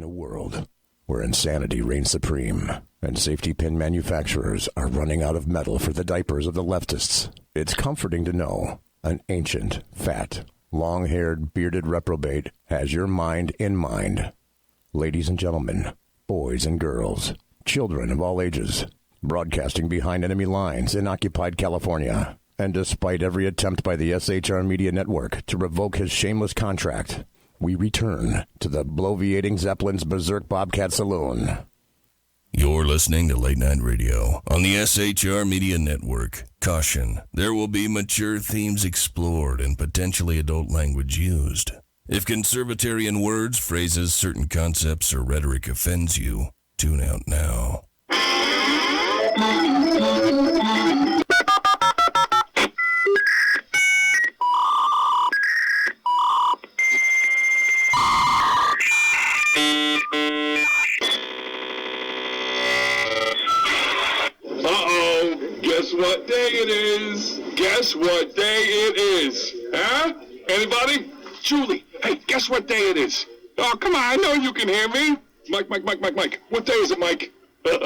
In a world where insanity reigns supreme and safety pin manufacturers are running out of metal for the diapers of the leftists, it's comforting to know an ancient, fat, long-haired, bearded reprobate has your mind in mind. Ladies and gentlemen, boys and girls, children of all ages, broadcasting behind enemy lines in occupied California, and despite every attempt by the SHR Media Network to revoke his shameless contract, we return to the bloviating Zeppelin's Berserk Bobcat Saloon. You're listening to Late Night Radio on the SHR Media Network. Caution, there will be mature themes explored and potentially adult language used. If conservatarian words, phrases, certain concepts, or rhetoric offends you, tune out now. Guess what day it is? Guess what day it is? Huh? Anybody? Julie, hey, guess what day it is? Oh, come on, I know you can hear me. Mike. What day is it, Mike? Tomo,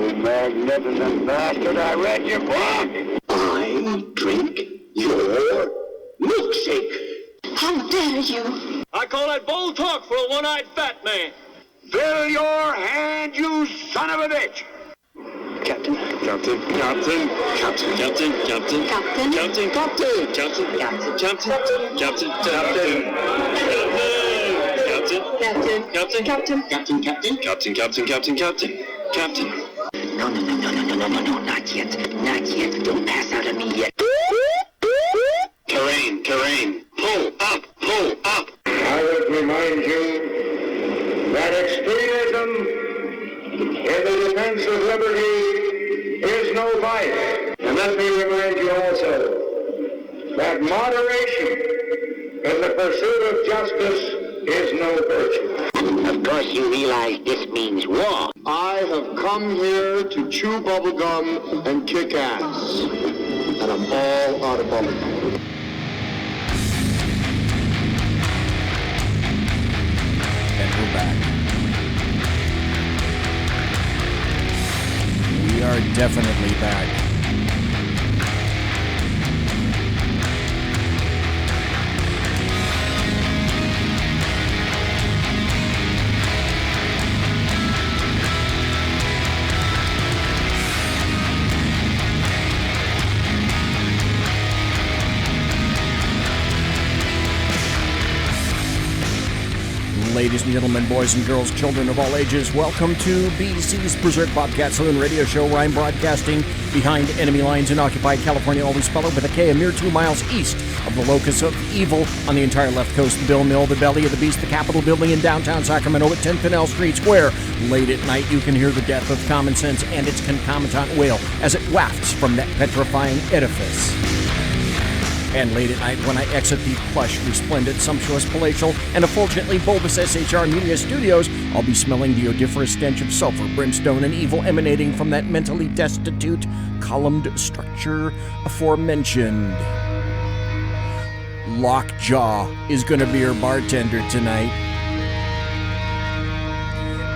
you magnificent bastard, I read your book. I drink your milkshake. How dare you? I call that bold talk for a one-eyed fat man. Fill your hand, you son of a bitch! Captain. Captain. Captain. Captain. Captain. Captain. Captain. Captain. Captain. Captain. Captain. Captain. Captain. Captain. No, not yet. Don't pass out on me yet. Terrain. Pull up. I would remind you that extremism in the defense of liberty is no vice. And let me remind you also that moderation in the pursuit of justice is no virtue. Of course you realize this means war. I have come here to chew bubblegum and kick ass. And I'm all out of bubblegum. And we're back. We are definitely back. Ladies and gentlemen, boys and girls, children of all ages, welcome to BZ's Berserk Bobcat Saloon radio show, where I'm broadcasting behind enemy lines in occupied California, always spelled with a K, a mere 2 miles east of the locus of evil on the entire left coast, the Bill Mill, the belly of the beast, the Capitol building in downtown Sacramento at 10 Pinell Street, where late at night you can hear the death of common sense and its concomitant wail as it wafts from that petrifying edifice. And late at night, when I exit the plush, resplendent, sumptuous, palatial, and effulgently bulbous SHR Media Studios, I'll be smelling the odoriferous stench of sulfur, brimstone, and evil emanating from that mentally destitute, columned structure aforementioned. Lockjaw is going to be your bartender tonight.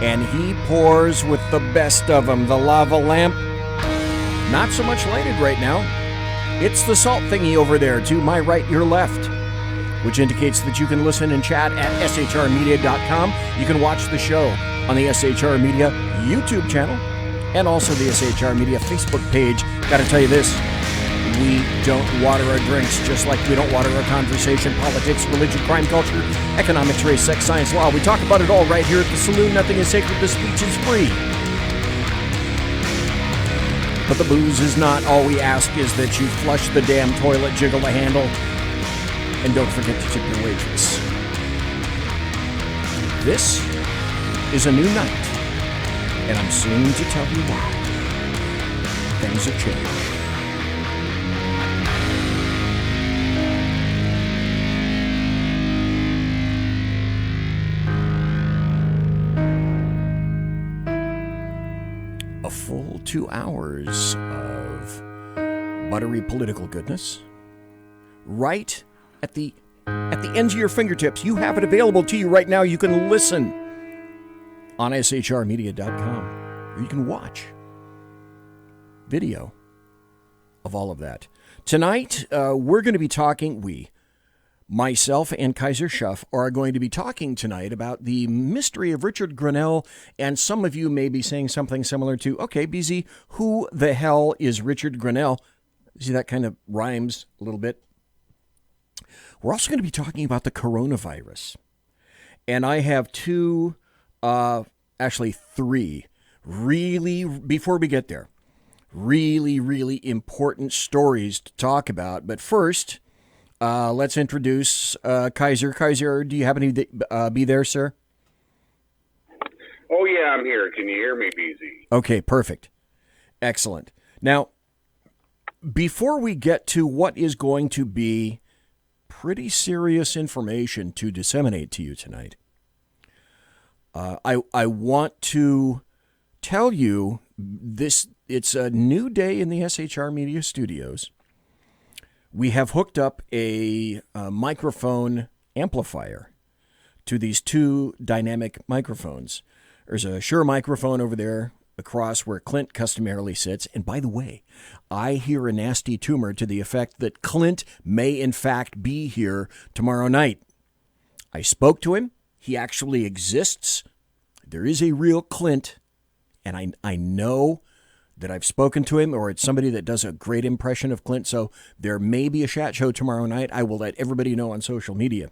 And he pours with the best of them. The lava lamp, not so much lighted right now. It's the salt thingy over there, to my right, your left, which indicates that you can listen and chat at shrmedia.com. You can watch the show on the SHR Media YouTube channel and also the SHR Media Facebook page. Gotta tell you this, we don't water our drinks just like we don't water our conversation, politics, religion, crime, culture, economics, race, sex, science, law. We talk about it all right here at the Saloon. Nothing is sacred, the speech is free. But the booze is not. All we ask is that you flush the damn toilet, jiggle the handle, and don't forget to tip your waitress. This is a new night, and I'm soon to tell you why. Things have changed. A full 2 hours of buttery political goodness, right at the at the ends of your fingertips. You have it available to you right now. You can listen on shrmedia.com, or you can watch video of all of that. Tonight, we're going to be talking, myself and Kaiser Schuff are going to be talking tonight about the mystery of Richard Greenell, and some of you may be saying something similar to, okay, BZ, who the hell is Richard Greenell? See, that kind of rhymes a little bit. We're also going to be talking about the coronavirus, and I have three, really, before we get there, really important stories to talk about. But first, let's introduce Kaiser. Kaiser, do you happen to be there, sir? Oh, yeah, I'm here. Can you hear me, BZ? Okay, perfect. Excellent. Now, before we get to what is going to be pretty serious information to disseminate to you tonight, I want to tell you this. It's a new day in the SHR Media Studios. We have hooked up a microphone amplifier to these two dynamic microphones. There's a Shure microphone over there across where Clint customarily sits. And by the way, I hear a nasty tumor to the effect that Clint may in fact be here tomorrow night. I spoke to him. He actually exists. There is a real Clint. And I know that I've spoken to him, or it's somebody that does a great impression of Clint. So there may be a Shat show tomorrow night. I will let everybody know on social media.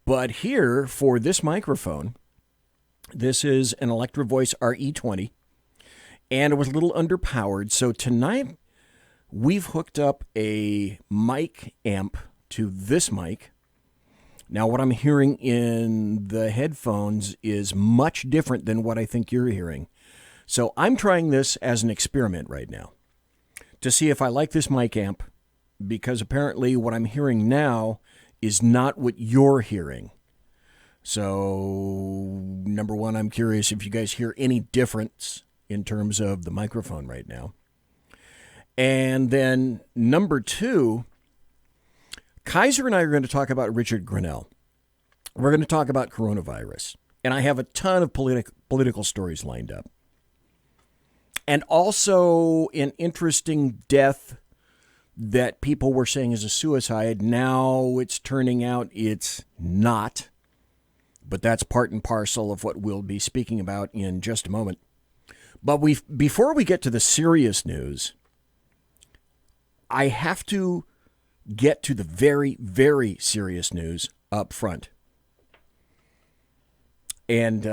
But here, for this microphone, this is an Electro Voice RE20, and it was a little underpowered. So tonight, we've hooked up a mic amp to this mic. Now, what I'm hearing in the headphones is much different than what I think you're hearing. So I'm trying this as an experiment right now to see if I like this mic amp, because apparently what I'm hearing now is not what you're hearing. So, number one, I'm curious if you guys hear any difference in terms of the microphone right now. And then number two, Kaiser and I are going to talk about Richard Greenell. We're going to talk about coronavirus. And I have a ton of political stories lined up. And also an interesting death that people were saying is a suicide. Now it's turning out it's not. But that's part and parcel of what we'll be speaking about in just a moment. But before we get to the serious news, I have to get to the very, very serious news up front. And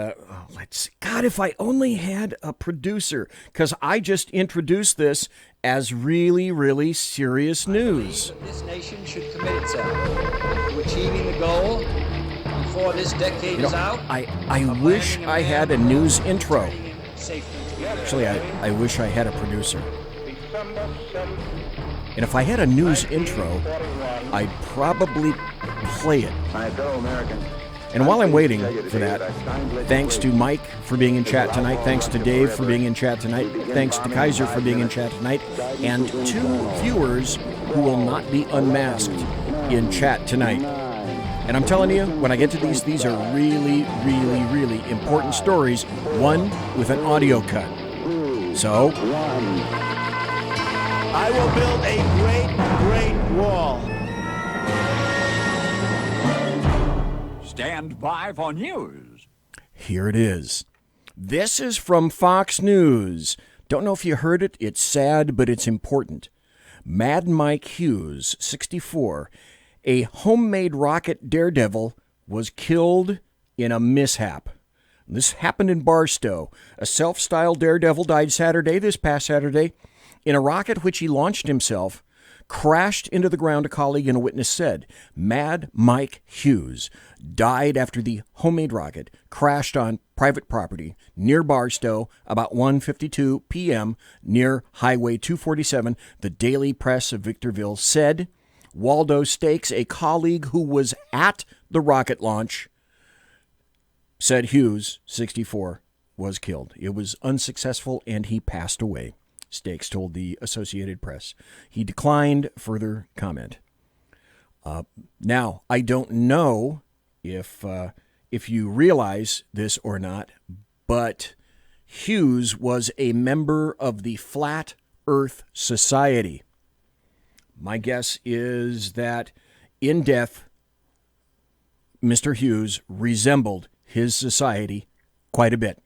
let's see. God, if I only had a producer, because I just introduced this as really, really serious news. This nation should commit itself to achieving the goal before this decade is out. I wish I had a news intro. Actually, I wish I had a producer. And if I had a news intro, I'd probably play it. My fellow Americans. And while I'm waiting for that, thanks to Mike for being in chat tonight, thanks to Dave for being in chat tonight, thanks to Kaiser for being in chat tonight, and two viewers who will not be unmasked in chat tonight. And I'm telling you, when I get to these are really, really, really important stories, one with an audio cut. So, I will build a great, great wall. Stand by for news. Here it is. This is from Fox News. Don't know if you heard it. It's sad, but it's important. Mad Mike Hughes, 64, a homemade rocket daredevil, was killed in a mishap. This happened in Barstow. A self-styled daredevil died this past Saturday, in a rocket which he launched himself, crashed into the ground, a colleague and a witness said. Mad Mike Hughes died after the homemade rocket crashed on private property near Barstow about 1:52 p.m. near Highway 247, the Daily Press of Victorville said. Waldo Stakes, a colleague who was at the rocket launch, said Hughes, 64, was killed. It was unsuccessful and he passed away, Stakes told the Associated Press. He declined further comment. Now, I don't know if you realize this or not, but Hughes was a member of the Flat Earth Society. My guess is that in death, Mr. Hughes resembled his society quite a bit.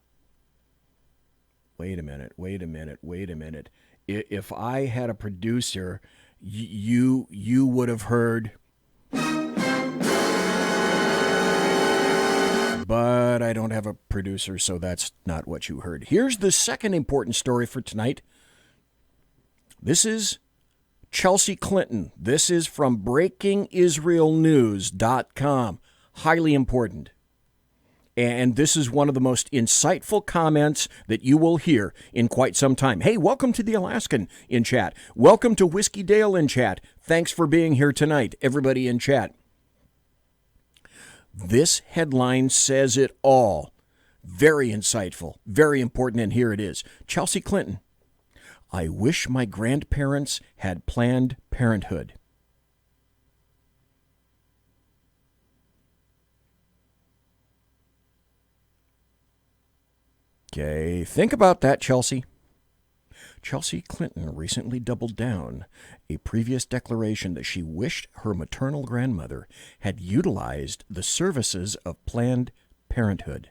Wait a minute. If I had a producer, you would have heard... But I don't have a producer, so that's not what you heard. Here's the second important story for tonight. This is Chelsea Clinton. This is from BreakingIsraelNews.com. Highly important. And this is one of the most insightful comments that you will hear in quite some time. Hey, welcome to the Alaskan in chat. Welcome to Whiskey Dale in chat. Thanks for being here tonight, everybody in chat. This headline says it all. Very insightful, very important, and here it is. Chelsea Clinton. I wish my grandparents had Planned Parenthood. Okay, think about that, Chelsea. Chelsea Clinton recently doubled down a previous declaration that she wished her maternal grandmother had utilized the services of Planned Parenthood.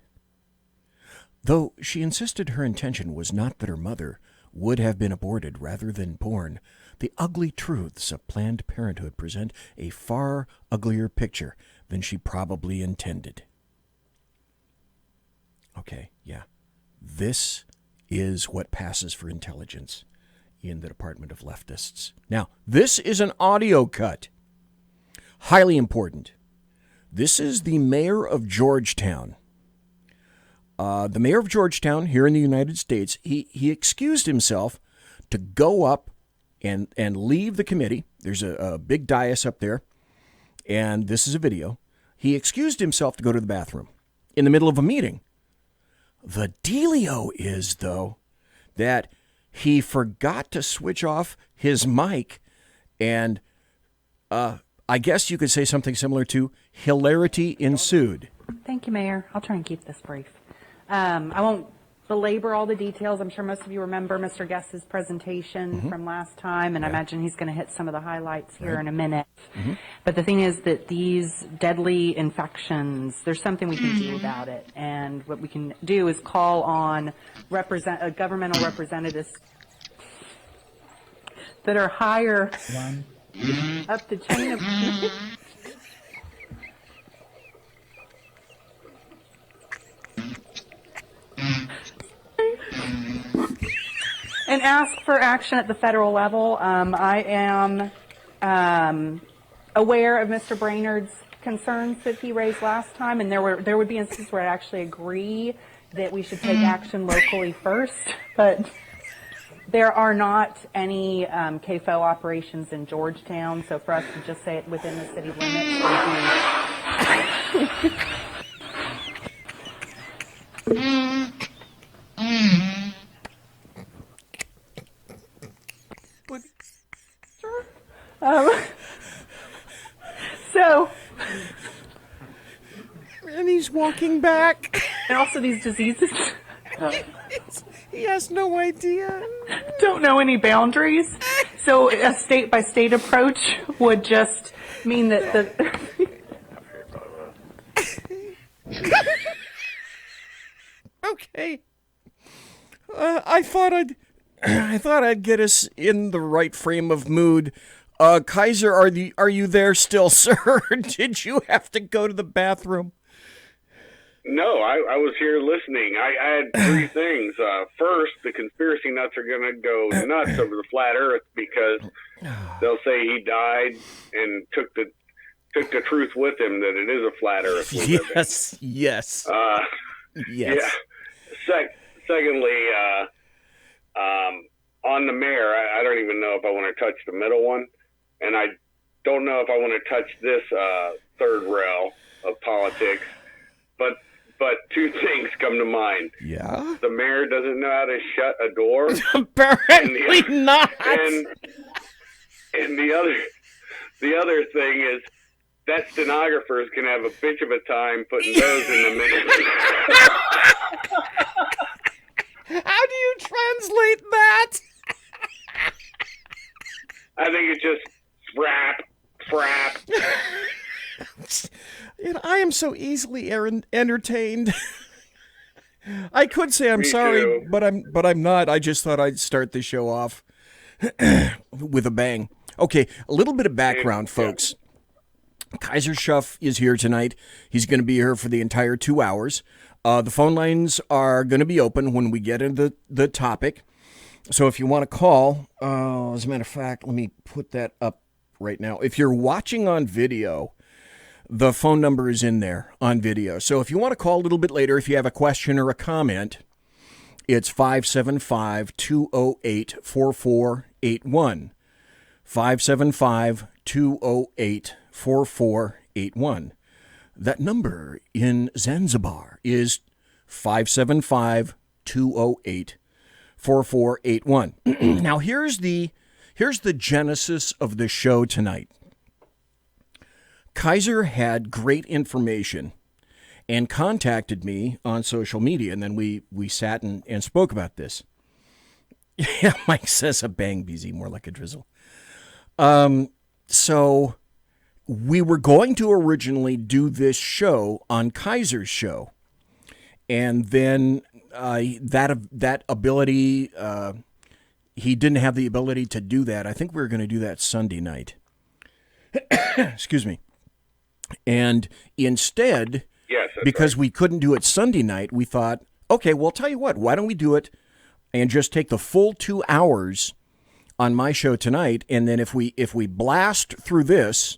Though she insisted her intention was not that her mother would have been aborted rather than born, the ugly truths of Planned Parenthood present a far uglier picture than she probably intended. Okay, yeah. This is what passes for intelligence in the Department of Leftists. Now, this is an audio cut. Highly important. This is the mayor of Georgetown. The mayor of Georgetown here in the United States, he excused himself to go up and leave the committee. There's a big dais up there, and this is a video. He excused himself to go to the bathroom in the middle of a meeting. The dealio is, though, that he forgot to switch off his mic, and I guess you could say something similar to hilarity ensued. Thank you, Mayor. I'll try and keep this brief. I won't belabor all the details. I'm sure most of you remember Mr. Guest's presentation from last time, and I imagine he's going to hit some of the highlights here in a minute. But the thing is that these deadly infections, there's something we can do about it. And what we can do is call on governmental representatives that are higher up the chain of... and ask for action at the federal level. I am aware of Mr. Brainerd's concerns that he raised last time, and there would be instances where I actually agree that we should take action locally first, but there are not any CAFO operations in Georgetown, so for us to just say it within the city limits would be... And he's walking back. And also these diseases. He has no idea. Don't know any boundaries. So a state-by-state approach would just mean that the... Okay. I thought I'd get us in the right frame of mood. Kaiser, are you there still, sir? Did you have to go to the bathroom? No, I was here listening. I had three things. First, the conspiracy nuts are going to go nuts over the flat Earth because they'll say he died and took the truth with him that it is a flat Earth. Yes. Yes. Yeah. Secondly, on the mayor, I don't even know if I want to touch the middle one, and I don't know if I want to touch this third rail of politics, but two things come to mind. Yeah? The mayor doesn't know how to shut a door. Apparently not. And the other thing is that stenographer is going to have a bitch of a time putting those in the minutes. How do you translate that? I think it's just frap. I am so easily entertained. I could say I'm Me sorry, too. but I'm not. I just thought I'd start the show off with a bang. Okay, a little bit of background, folks. Kaiser Schuff is here tonight. He's going to be here for the entire 2 hours. The phone lines are going to be open when we get into the topic. So if you want to call, as a matter of fact, let me put that up right now. If you're watching on video, the phone number is in there on video. So if you want to call a little bit later, if you have a question or a comment, it's 575-208-4481. 575-208-4481. That number in Zanzibar is 575-208-4481. Now here's the genesis of the show tonight. Kaiser had great information and contacted me on social media, and then we sat and spoke about this. Yeah, Mike says a bang, BZ, more like a drizzle. So we were going to originally do this show on Kaiser's show, and then that ability, he didn't have the ability to do that. I think we were going to do that Sunday night. Excuse me. And instead, Yes, because we couldn't do it Sunday night, we thought, okay, well, tell you what, why don't we do it and just take the full 2 hours on my show tonight, and then if we blast through this,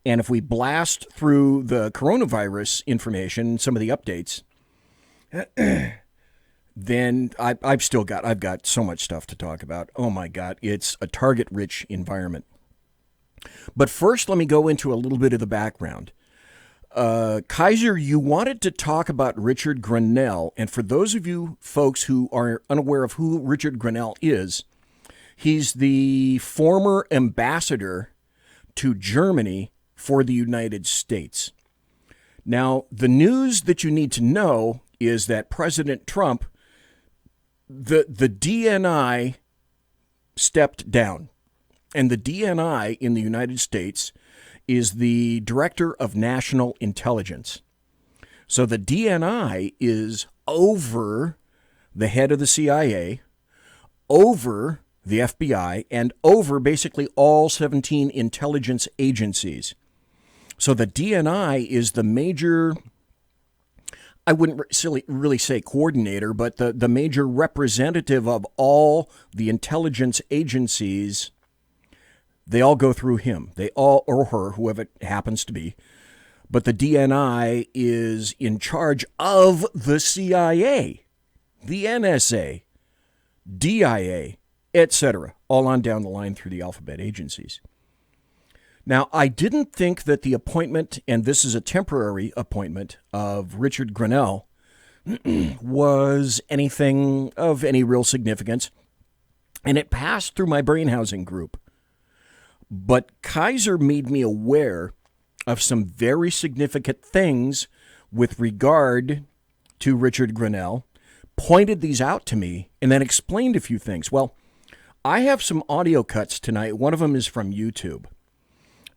and if we blast through the coronavirus information, some of the updates, then I've got so much stuff to talk about. Oh my God, it's a target-rich environment. But first, let me go into a little bit of the background. Kaiser, you wanted to talk about Richard Grenell, and for those of you folks who are unaware of who Richard Grenell is, he's the former ambassador to Germany for the United States. Now, the news that you need to know is that President Trump, the DNI stepped down. And the DNI in the United States is the Director of National Intelligence. So the DNI is over the head of the CIA, over the FBI, and over basically all 17 intelligence agencies. So the DNI is the major, I wouldn't really say coordinator, but the major representative of all the intelligence agencies. They all go through him. They all, or her, whoever it happens to be. But the DNI is in charge of the CIA, the NSA, DIA, etc., all on down the line through the alphabet agencies. Now, I didn't think that the appointment, and this is a temporary appointment, of Richard Grenell was anything of any real significance, and it passed through my brain housing group. But Kaiser made me aware of some very significant things with regard to Richard Grenell, pointed these out to me, and then explained a few things. Well, I have some audio cuts tonight. One of them is from YouTube.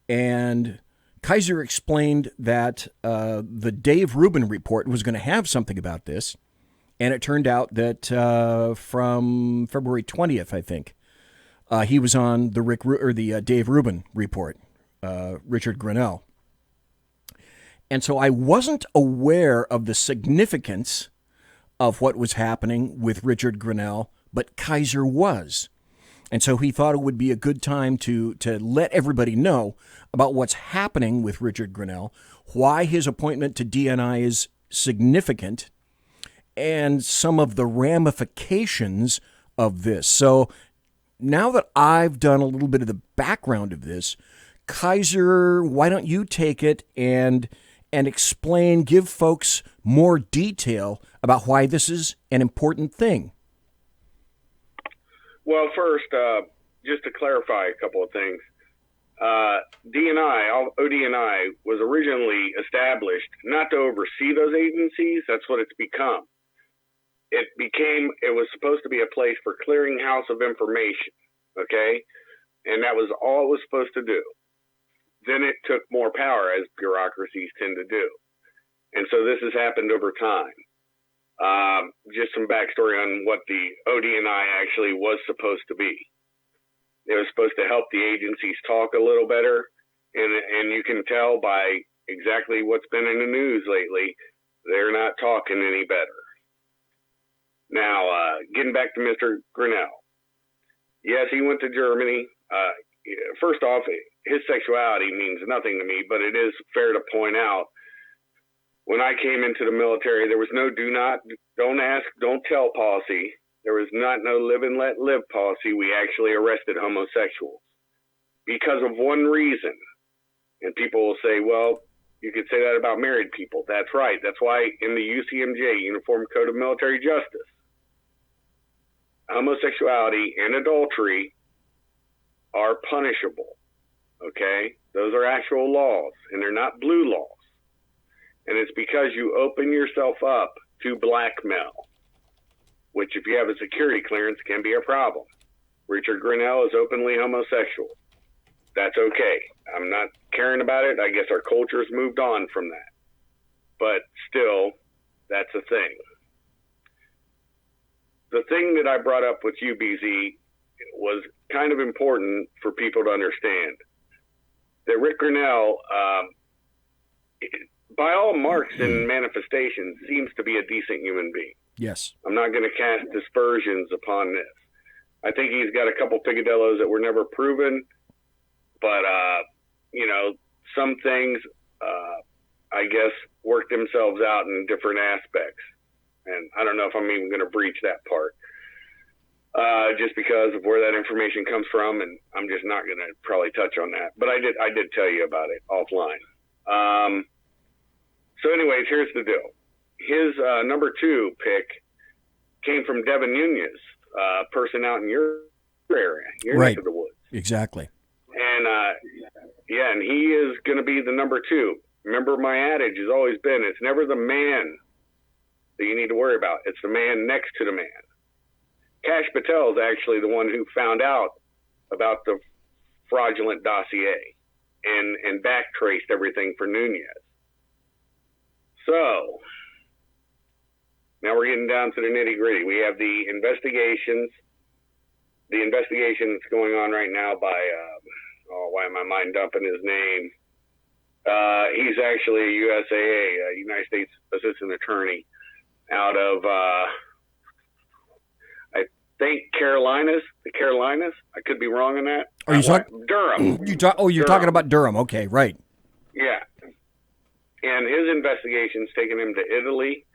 And Kaiser explained that the Dave Rubin report was going to have something about this. And it turned out that from February 20th, I think, he was on the Dave Rubin report, Richard Grenell. And so I wasn't aware of the significance of what was happening with Richard Grenell, but Kaiser was. And so he thought it would be a good time to let everybody know about what's happening with Richard Grenell, why his appointment to DNI is significant, and some of the ramifications of this. So now that I've done a little bit of the background of this, Kaiser, why don't you take it and explain, give folks more detail about why this is an important thing? Well, first, just to clarify a couple of things. ODNI was originally established not to oversee those agencies. That's what it's become. It was supposed to be a place for clearinghouse of information, okay? And that was all it was supposed to do. Then it took more power, as bureaucracies tend to do. And so this has happened over time. Just some backstory on what the ODNI actually was supposed to be. It was supposed to help the agencies talk a little better, and you can tell by exactly what's been in the news lately, they're not talking any better. Now, getting back to Mr. Greenell. Yes, he went to Germany. First off, his sexuality means nothing to me, but it is fair to point out, when I came into the military, there was no don't ask, don't tell policy. There was not no live and let live policy. We actually arrested homosexuals because of one reason. And people will say, well, you could say that about married people. That's right. That's why in the UCMJ, Uniform Code of Military Justice, homosexuality and adultery are punishable. Okay? Those are actual laws, and they're not blue laws. And it's because you open yourself up to blackmail, which if you have a security clearance can be a problem. Richard Greenell is openly homosexual. That's okay. I'm not caring about it. I guess our culture's moved on from that. But still, that's a thing. The thing that I brought up with you, BZ, was kind of important for people to understand. That Rick Greenell, by all marks and manifestations, seems to be a decent human being. Yes. I'm not going to cast dispersions upon this. I think he's got a couple picadillos that were never proven, but, some things, I guess, work themselves out in different aspects. And I don't know if I'm even going to breach that part, just because of where that information comes from, and I'm just not going to probably touch on that. But I did tell you about it offline. So anyways, here's the deal. His number 2 pick came from Devin Nunez, person out in your area, your neck of the woods. Exactly. And and he is going to be the number 2. Remember, my adage has always been, it's never the man that you need to worry about. It's the man next to the man. Kash Patel is actually the one who found out about the fraudulent dossier and backtraced everything for Nunez. So, now we're getting down to the nitty gritty. We have the investigation that's going on right now by, why am I mind dumping his name? He's actually a USAA, United States Assistant Attorney, out of, I think the Carolinas. I could be wrong on that. Are you talking Durham? You're Durham. talking about Durham. Okay, right. Yeah. And his investigation's taken him to Italy.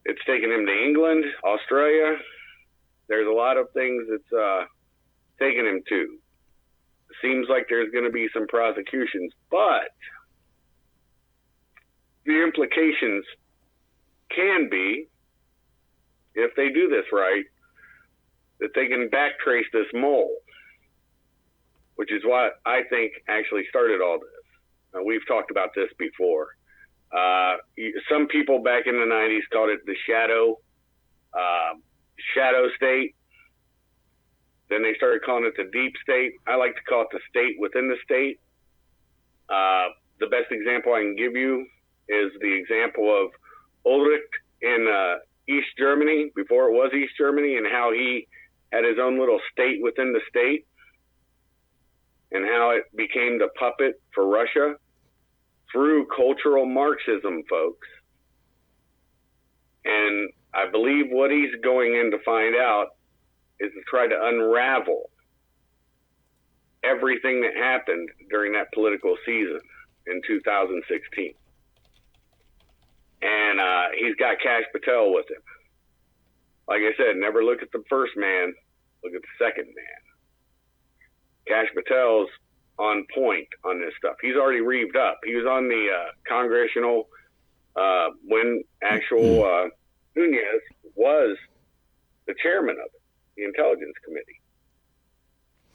It's taken him to England, Australia. There's a lot of things it's taken him to. Seems like there's going to be some prosecutions, but the implications can be, if they do this right, that they can backtrace this mole, which is what I think actually started all this. We've talked about this before. Some people back in the 90s called it the shadow state. Then they started calling it the deep state. I like to call it the state within the state. The best example I can give you is the example of Ulrich in East Germany, before it was East Germany, and how he had his own little state within the state, and how it became the puppet for Russia through cultural Marxism, folks. And I believe what he's going in to find out is to try to unravel everything that happened during that political season in 2016. And he's got Kash Patel with him. Like I said, never look at the first man, look at the second man. Kash Patel's on point on this stuff. He's already reeved up. He was on the congressional, when actual Nunez was the chairman of it, the Intelligence Committee.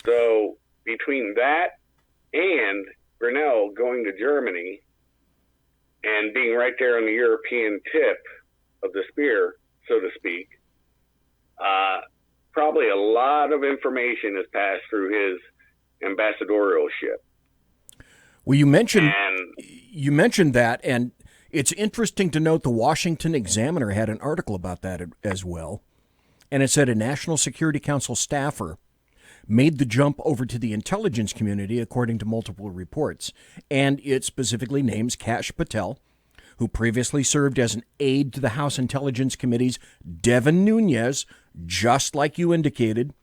So between that And Grenell going to Germany and being right there on the European tip of the spear, so to speak, probably a lot of information has passed through his ambassadorial ship. Well, you mentioned that, and it's interesting to note the Washington Examiner had an article about that as well, and it said a National Security Council staffer made the jump over to the intelligence community, according to multiple reports, and it specifically names Kash Patel, who previously served as an aide to the House Intelligence Committee's Devin Nunes, just like you indicated,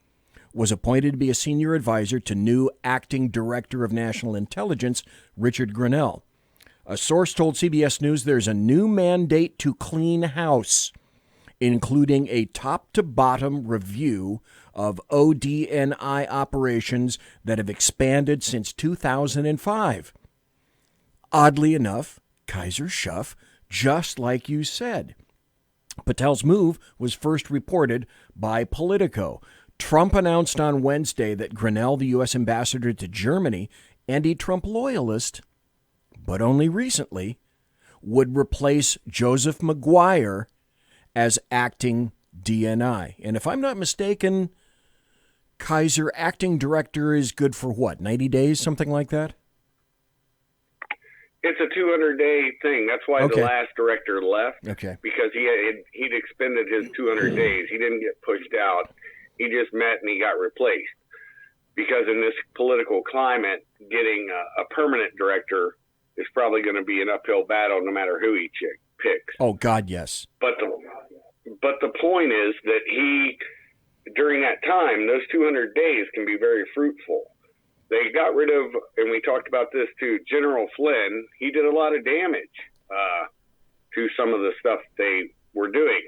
was appointed to be a senior advisor to new acting director of national intelligence, Richard Grenell. A source told CBS News there's a new mandate to clean house, including a top-to-bottom review of ODNI operations that have expanded since 2005. Oddly enough, KAISER SHUFF, just like you said. Patel's move was first reported by Politico. Trump announced on Wednesday that Grenell, the U.S. ambassador to Germany and a Trump loyalist, but only recently, would replace Joseph Maguire as acting DNI. And if I'm not mistaken, KAISER acting director is good for what, 90 days, something like that? It's a 200-day thing. That's why the last director left. Okay. Because he'd expended his 200 days. He didn't get pushed out. He just met and he got replaced. Because in this political climate, getting a permanent director is probably going to be an uphill battle no matter who he picks. Oh, God, yes. But the point is that he, during that time, those 200 days can be very fruitful. They got rid of, and we talked about this too, General Flynn. He did a lot of damage to some of the stuff they were doing.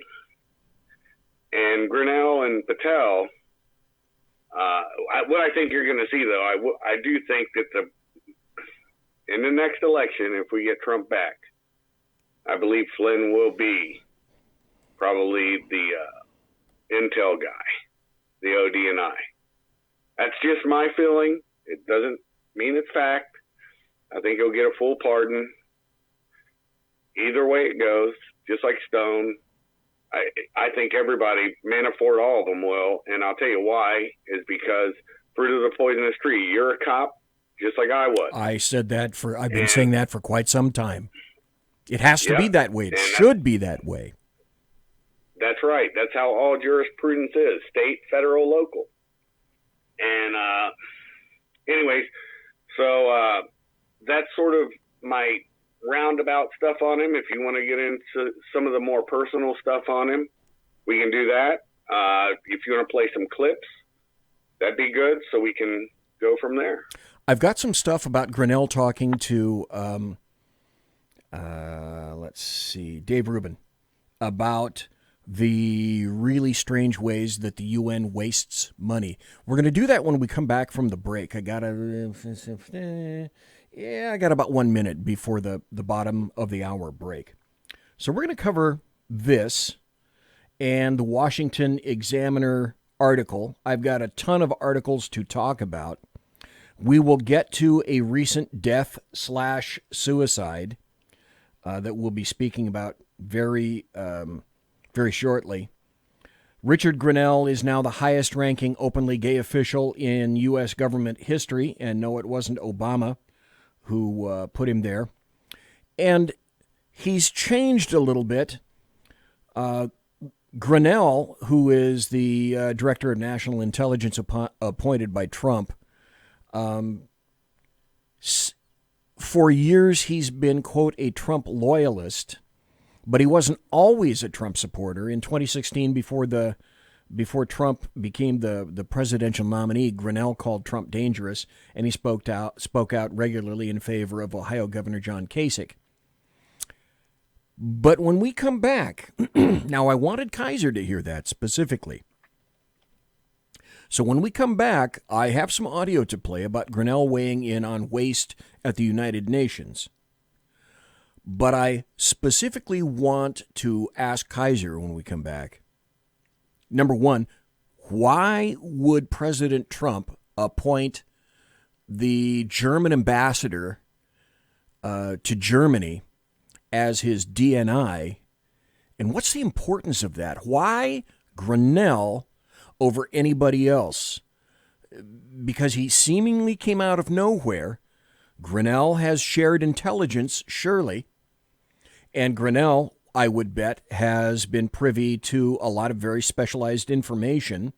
And Grenell and Patel, what I think you're going to see, though, I do think that in the next election, if we get Trump back, I believe Flynn will be probably the intel guy, the ODNI. That's just my feeling. It doesn't mean it's fact. I think he'll get a full pardon. Either way it goes, just like Stone. I think everybody, Manafort, all of them will, and I'll tell you why, is because fruit of the poisonous tree. You're a cop, just like I was. I said that I've been saying that for quite some time. It has to be that way. It should be that way. That's right. That's how all jurisprudence is, state, federal, local. And anyways, so that's sort of my roundabout stuff on him. If you want to get into some of the more personal stuff on him, we can do that. If you want to play some clips, that'd be good, so we can go from there. I've got some stuff about Grenell talking to, let's see, Dave Rubin, about the really strange ways that the UN wastes money. We're going to do that when we come back from the break. I got about 1 minute before the bottom of the hour break. So we're going to cover this and the Washington Examiner article. I've got a ton of articles to talk about. We will get to a recent death/suicide that we'll be speaking about very shortly. Richard Grenell is now the highest-ranking openly gay official in U.S. government history, and no, it wasn't Obama who put him there. And he's changed a little bit. Grenell, who is the director of national intelligence appointed by Trump, for years he's been, quote, a Trump loyalist, but he wasn't always a Trump supporter. In 2016, before Trump became the presidential nominee, Grenell called Trump dangerous, and he spoke out regularly in favor of Ohio Governor John Kasich. But when we come back, now I wanted Kaiser to hear that specifically. So when we come back, I have some audio to play about Grenell weighing in on waste at the United Nations. But I specifically want to ask Kaiser when we come back, number one, why would President Trump appoint the German ambassador to Germany as his DNI. And what's the importance of that? Why Grenell over anybody else? Because he seemingly came out of nowhere. Grenell has shared intelligence, surely. And Grenell, I would bet, has been privy to a lot of very specialized information.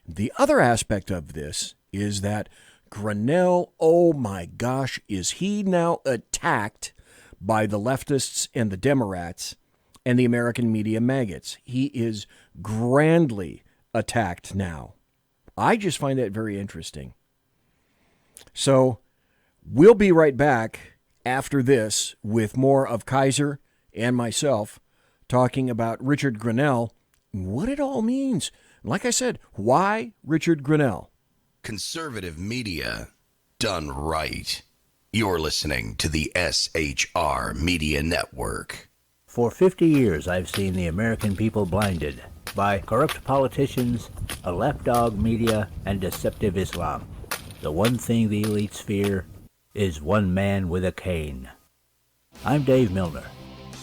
The other aspect of this is that Grenell, oh my gosh, is he now attacked by the leftists and the Democrats and the American media maggots? He is grandly attacked now. I just find that very interesting. So we'll be right back after this with more of Kaiser and myself talking about Richard Grenell, what it all means. Like I said, why Richard Grenell? Conservative media done right. You're listening to the SHR Media Network. For 50 years, I've seen the American people blinded by corrupt politicians, a lapdog media, and deceptive Islam. The one thing the elites fear is one man with a cane. I'm Dave Milner.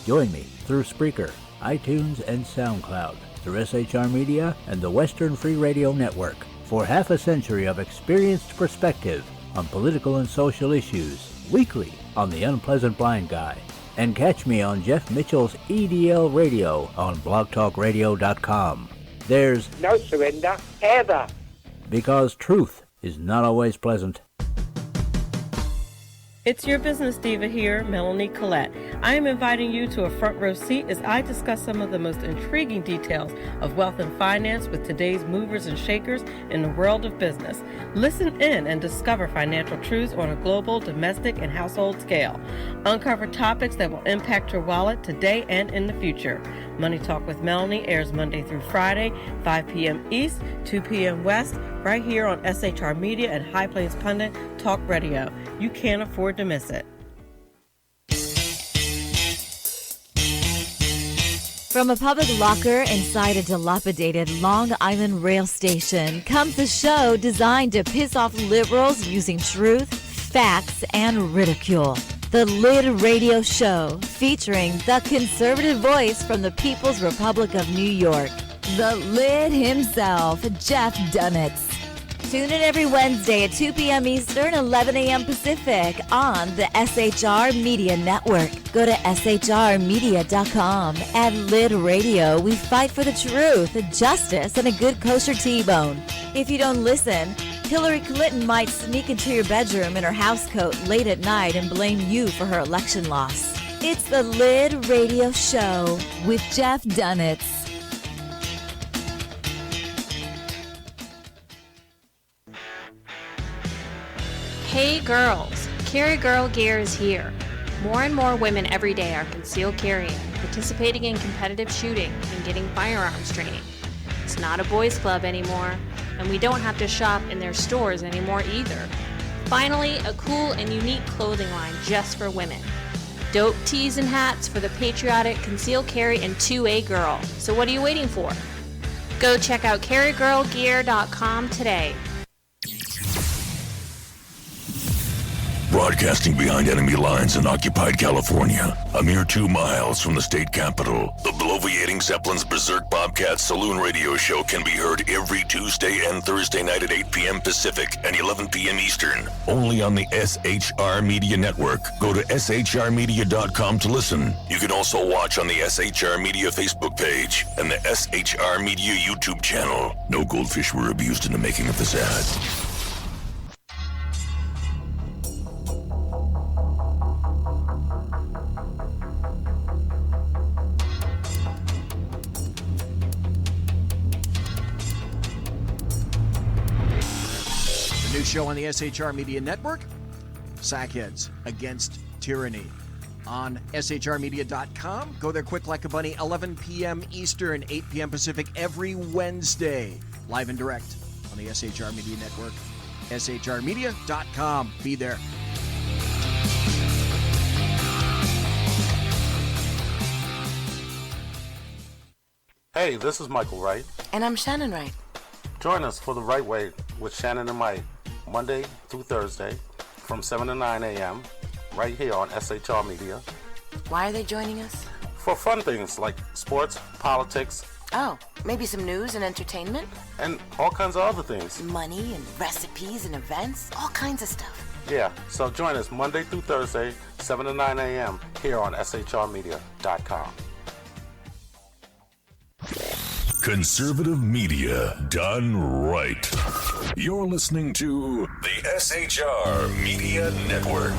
Join me through Spreaker, iTunes, and SoundCloud, through SHR Media and the Western Free Radio Network, for half a century of experienced perspective on political and social issues, weekly on The Unpleasant Blind Guy. And catch me on Jeff Mitchell's EDL Radio on blogtalkradio.com. There's no surrender, ever. Because truth is not always pleasant. It's your business diva here, Melanie Collette. I am inviting you to a front row seat as I discuss some of the most intriguing details of wealth and finance with today's movers and shakers in the world of business. Listen in and discover financial truths on a global, domestic, and household scale. Uncover topics that will impact your wallet today and in the future. Money Talk with Melanie airs Monday through Friday, 5 p.m. East, 2 p.m. West, right here on SHR Media and High Plains Pundit Talk Radio. You can't afford to miss it. From a public locker inside a dilapidated Long Island rail station comes a show designed to piss off liberals using truth, facts, and ridicule. The Lid Radio Show, featuring the conservative voice from the People's Republic of New York, the Lid himself, Jeff Dunitz. Tune in every Wednesday at 2 p.m. Eastern, 11 a.m. Pacific on the SHR Media Network. Go to shrmedia.com. At Lid Radio, we fight for the truth, justice, and a good kosher T-bone. If you don't listen, Hillary Clinton might sneak into your bedroom in her housecoat late at night and blame you for her election loss. It's the Lid Radio Show with Jeff Dunitz. Hey girls, Carry Girl Gear is here. More and more women every day are concealed carrying, participating in competitive shooting, and getting firearms training. It's not a boys' club anymore, and we don't have to shop in their stores anymore either. Finally, a cool and unique clothing line just for women. Dope tees and hats for the patriotic, concealed carry, and 2A girl. So what are you waiting for? Go check out carrygirlgear.com today. Broadcasting behind enemy lines in occupied California, a mere 2 miles from the state capital, the bloviating Zeppelin's Berserk Bobcat Saloon radio show can be heard every Tuesday and Thursday night at 8 p.m. Pacific and 11 p.m. Eastern, only on the SHR Media Network. Go to shrmedia.com to listen. You can also watch on the SHR Media Facebook page and the SHR Media YouTube channel. No goldfish were abused in the making of this ad. New show on the SHR Media Network, Sackheads Against Tyranny. On shrmedia.com. Go there quick like a bunny, 11 p.m. Eastern, 8 p.m. Pacific, every Wednesday. Live and direct on the SHR Media Network. shrmedia.com. Be there. Hey, this is Michael Wright. And I'm Shannon Wright. Join us for The Right Way with Shannon and Mike Monday through Thursday from 7 to 9 a.m. right here on SHR Media. Why are they joining us? For fun things like sports, politics. Oh, maybe some news and entertainment? And all kinds of other things. Money and recipes and events, all kinds of stuff. Yeah, so join us Monday through Thursday, 7 to 9 a.m. here on shrmedia.com. Conservative media done right. You're listening to the SHR Media Network.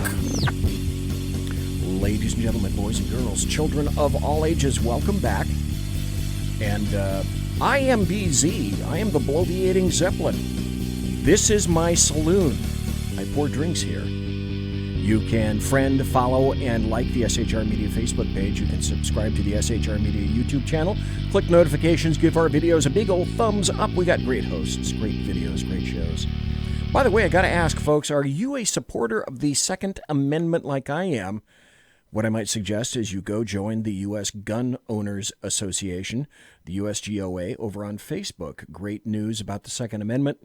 Ladies and gentlemen, boys and girls, children of all ages, welcome back. And I am BZ. I am the bloviating Zeppelin. This is my saloon. I pour drinks here. You can friend, follow, and like the SHR Media Facebook page. You can subscribe to the SHR Media YouTube channel. Click notifications. Give our videos a big old thumbs up. We got great hosts, great videos, great shows. By the way, I got to ask, folks, are you a supporter of the Second Amendment like I am? What I might suggest is you go join the U.S. Gun Owners Association, the USGOA, over on Facebook. Great news about the Second Amendment,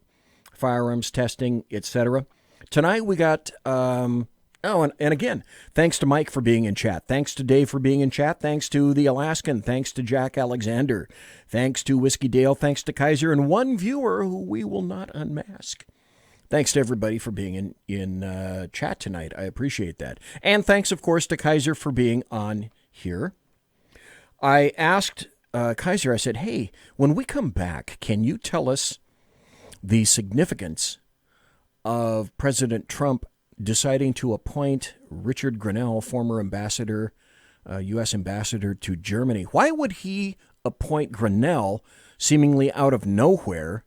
firearms testing, etc. Tonight we got, and again, thanks to Mike for being in chat. Thanks to Dave for being in chat. Thanks to the Alaskan. Thanks to Jack Alexander. Thanks to Whiskey Dale. Thanks to Kaiser and one viewer who we will not unmask. Thanks to everybody for being in chat tonight. I appreciate that. And thanks, of course, to Kaiser for being on here. I asked Kaiser, I said, hey, when we come back, can you tell us the significance of President Trump deciding to appoint Richard Greenell, former ambassador, U.S. ambassador to Germany? Why would he appoint Greenell, seemingly out of nowhere,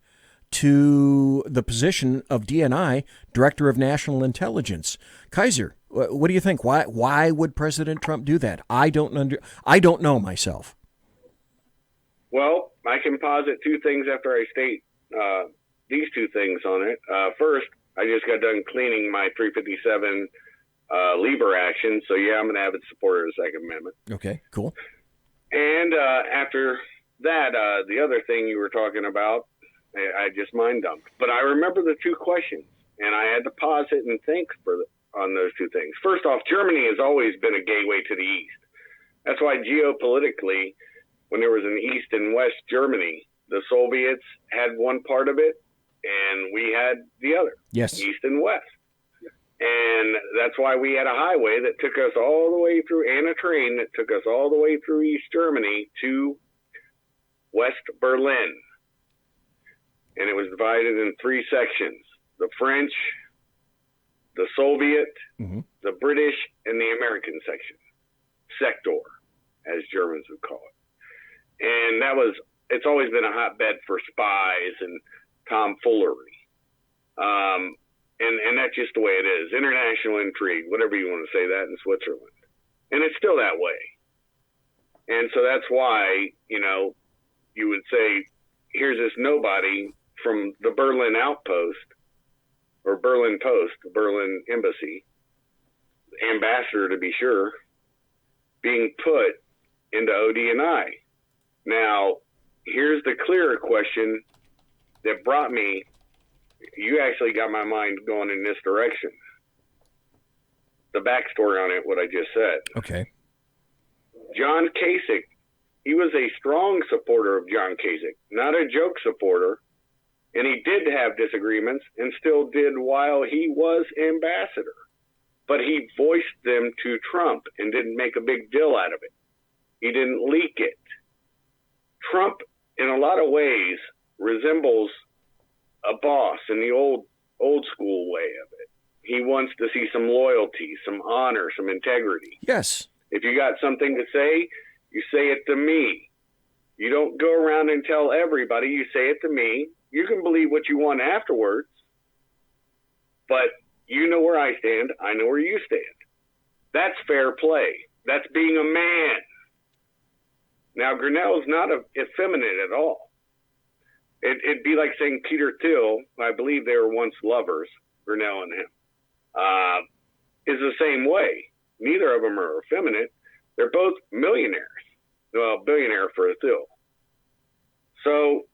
to the position of DNI, Director of National Intelligence? Kaiser, what do you think? Why would President Trump do that? I don't know myself. Well, I can posit two things after I state these two things on it. First, I just got done cleaning my 357 Lieber action, so yeah, I'm an avid supporter of the Second Amendment. Okay, cool. And after that, the other thing you were talking about, I just mind dumped. But I remember the two questions, and I had to pause it and think on those two things. First off, Germany has always been a gateway to the East. That's why geopolitically, when there was an East and West Germany, the Soviets had one part of it, and we had the other. Yes. East and West. And that's why we had a highway that took us all the way through, and a train that took us all the way through East Germany to West Berlin. And it was divided in three sections: the French, the Soviet, the British, and the American section. Sector, as Germans would call it. And it's always been a hotbed for spies and tomfoolery. And that's just the way it is. International intrigue, whatever you want to say that in Switzerland. And it's still that way. And so that's why, you would say, here's this nobody from the Berlin outpost, or Berlin Post, the Berlin embassy, ambassador to be sure, being put into ODNI. Now, here's the clearer question that brought me, you actually got my mind going in this direction. The backstory on it, what I just said. Okay. John Kasich, he was a strong supporter of John Kasich, not a joke supporter. And he did have disagreements and still did while he was ambassador. But he voiced them to Trump and didn't make a big deal out of it. He didn't leak it. Trump, in a lot of ways, resembles a boss in the old school way of it. He wants to see some loyalty, some honor, some integrity. Yes. If you got something to say, you say it to me. You don't go around and tell everybody. You say it to me. You can believe what you want afterwards, but you know where I stand. I know where you stand. That's fair play. That's being a man. Now, Greenell is not effeminate at all. It'd be like saying Peter Thiel, I believe they were once lovers, Greenell and him, is the same way. Neither of them are effeminate. They're both millionaires. Well, billionaire for a Thiel. So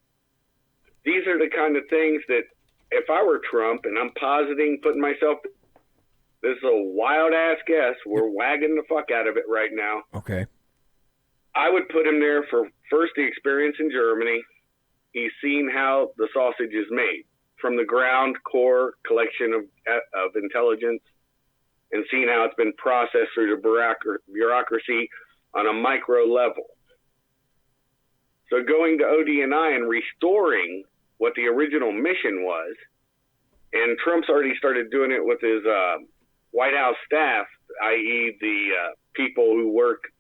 these are the kind of things that if I were Trump, and I'm putting myself, this is a wild-ass guess, we're wagging the fuck out of it right now. Okay. I would put him there for, first, the experience in Germany. He's seen how the sausage is made from the ground core collection of intelligence, and seen how it's been processed through the bureaucracy on a micro level. So going to ODNI and restoring what the original mission was, and Trump's already started doing it with his White House staff, i.e. the people who work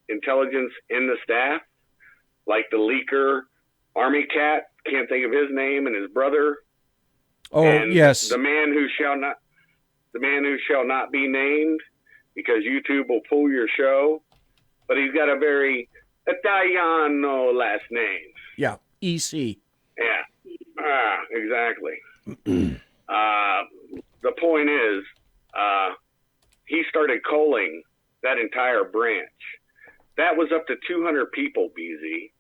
intelligence in the staff, like the leaker, Army Cat, can't think of his name, and his brother. Oh, and yes. The man who shall not be named, because YouTube will pull your show, but he's got a very Italiano last name. Yeah, EC. Yeah, exactly. The point is, he started culling that entire branch. That was up to 200 people, BZ.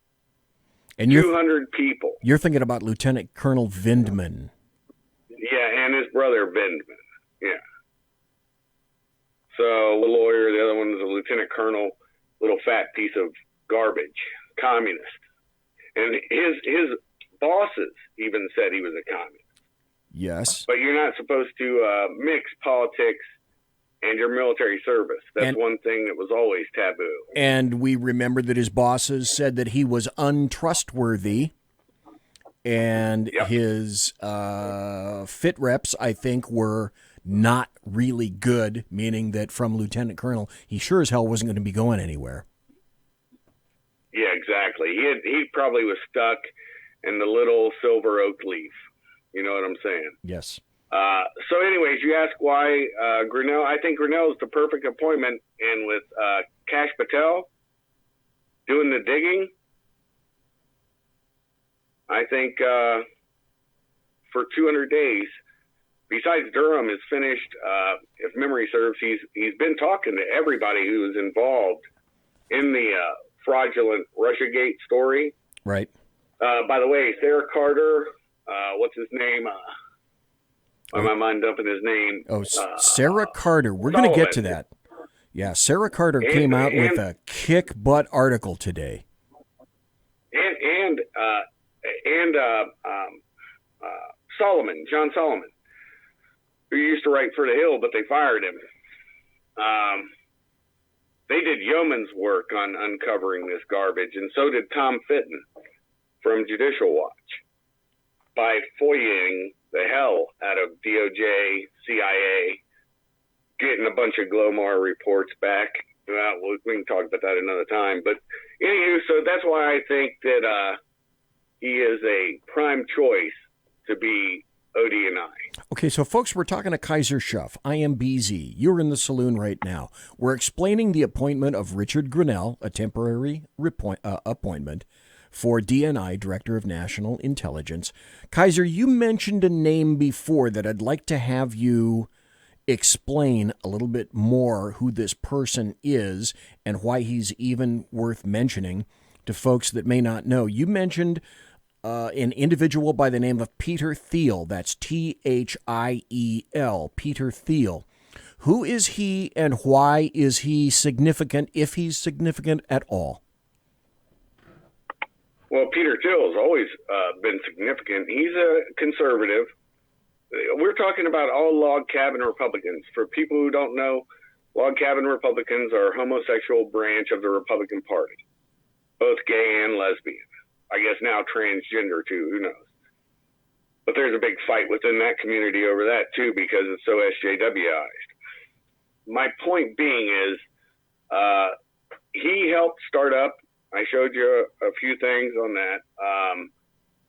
And 200 people. You're thinking about Lieutenant Colonel Vindman. Yeah, and his brother Vindman. Yeah. So the lawyer, the other one is a lieutenant colonel, little fat piece of garbage, communist. And his bosses even said he was a communist. Yes. But you're not supposed to mix politics and your military service. That's one thing that was always taboo. And we remember that his bosses said that he was untrustworthy, and his fit reps, I think, were not really good, meaning that from Lieutenant Colonel, he sure as hell wasn't going to be going anywhere. Yeah, exactly. He probably was stuck in the little silver oak leaf. You know what I'm saying? Yes. So anyways, you ask why Grenell. I think Grenell is the perfect appointment. And with Kash Patel doing the digging, I think for 200 days, besides Durham is finished, if memory serves, he's been talking to everybody who was involved in the fraudulent Russiagate story. Right. By the way, Sarah Carter, what's his name? Why am I mind dumping his name? Oh, Sarah Carter. We're going to get to that. Yeah, Sarah Carter came out with a kick-butt article today. And Solomon, John Solomon, who used to write for The Hill, but they fired him. They did yeoman's work on uncovering this garbage, and so did Tom Fitton from Judicial Watch by FOIAing the hell out of DOJ, CIA, getting a bunch of Glomar reports back. Well, we can talk about that another time. But anywho, so that's why I think that he is a prime choice to be ODNI. Okay, so folks, we're talking to Kaiser Schuff. I am BZ. You're in the saloon right now. We're explaining the appointment of Richard Greenell, a temporary appointment for DNI, Director of National Intelligence. Kaiser, you mentioned a name before that I'd like to have you explain a little bit more who this person is and why he's even worth mentioning to folks that may not know. You mentioned an individual by the name of Peter Thiel. That's Thiel, Peter Thiel. Who is he and why is he significant, if he's significant at all? Well, Peter Thiel has always been significant. He's a conservative. We're talking about all log cabin Republicans. For people who don't know, log cabin Republicans are a homosexual branch of the Republican Party, both gay and lesbian. I guess now transgender too, who knows? But there's a big fight within that community over that too, because it's so SJWized. My point being is he helped start up, I showed you a few things on that.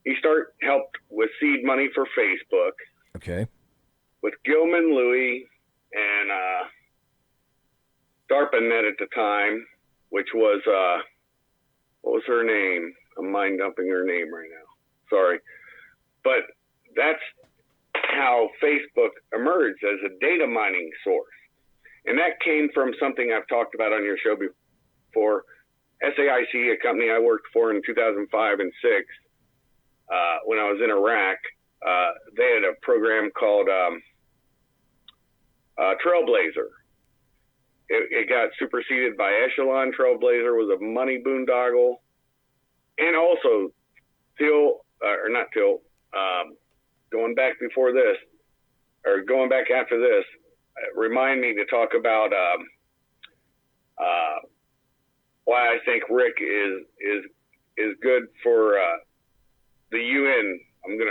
He helped with seed money for Facebook. Okay. With Gilman Louie and DARPANet at the time, which was, what was her name? I'm mind dumping her name right now. Sorry. But that's how Facebook emerged as a data mining source. And that came from something I've talked about on your show before. SAIC, a company I worked for in 2005 and 6, when I was in Iraq, they had a program called Trailblazer. It got superseded by Echelon. Trailblazer was a money boondoggle. And also, going back before this, or going back after this, remind me to talk about why I think Rick is good for the UN.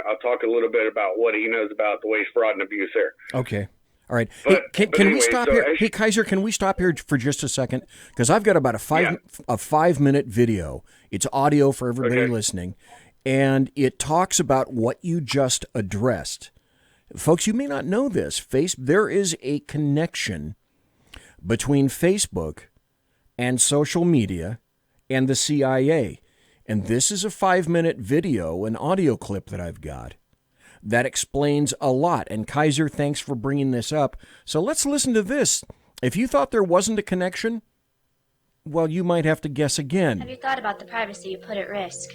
I'll talk a little bit about what he knows about the waste, fraud, and abuse there. Okay. All right. But Can anyway, we stop here? Hey, Kaiser, can we stop here for just a second? Because I've got about a 5-minute video. It's audio for everybody listening, and it talks about what you just addressed. Folks, you may not know this. There is a connection between Facebook and social media and the CIA. And this is a 5-minute video, an audio clip that I've got that explains a lot. And Kaiser, thanks for bringing this up. So let's listen to this. If you thought there wasn't a connection, well, you might have to guess again. Have you thought about the privacy you put at risk?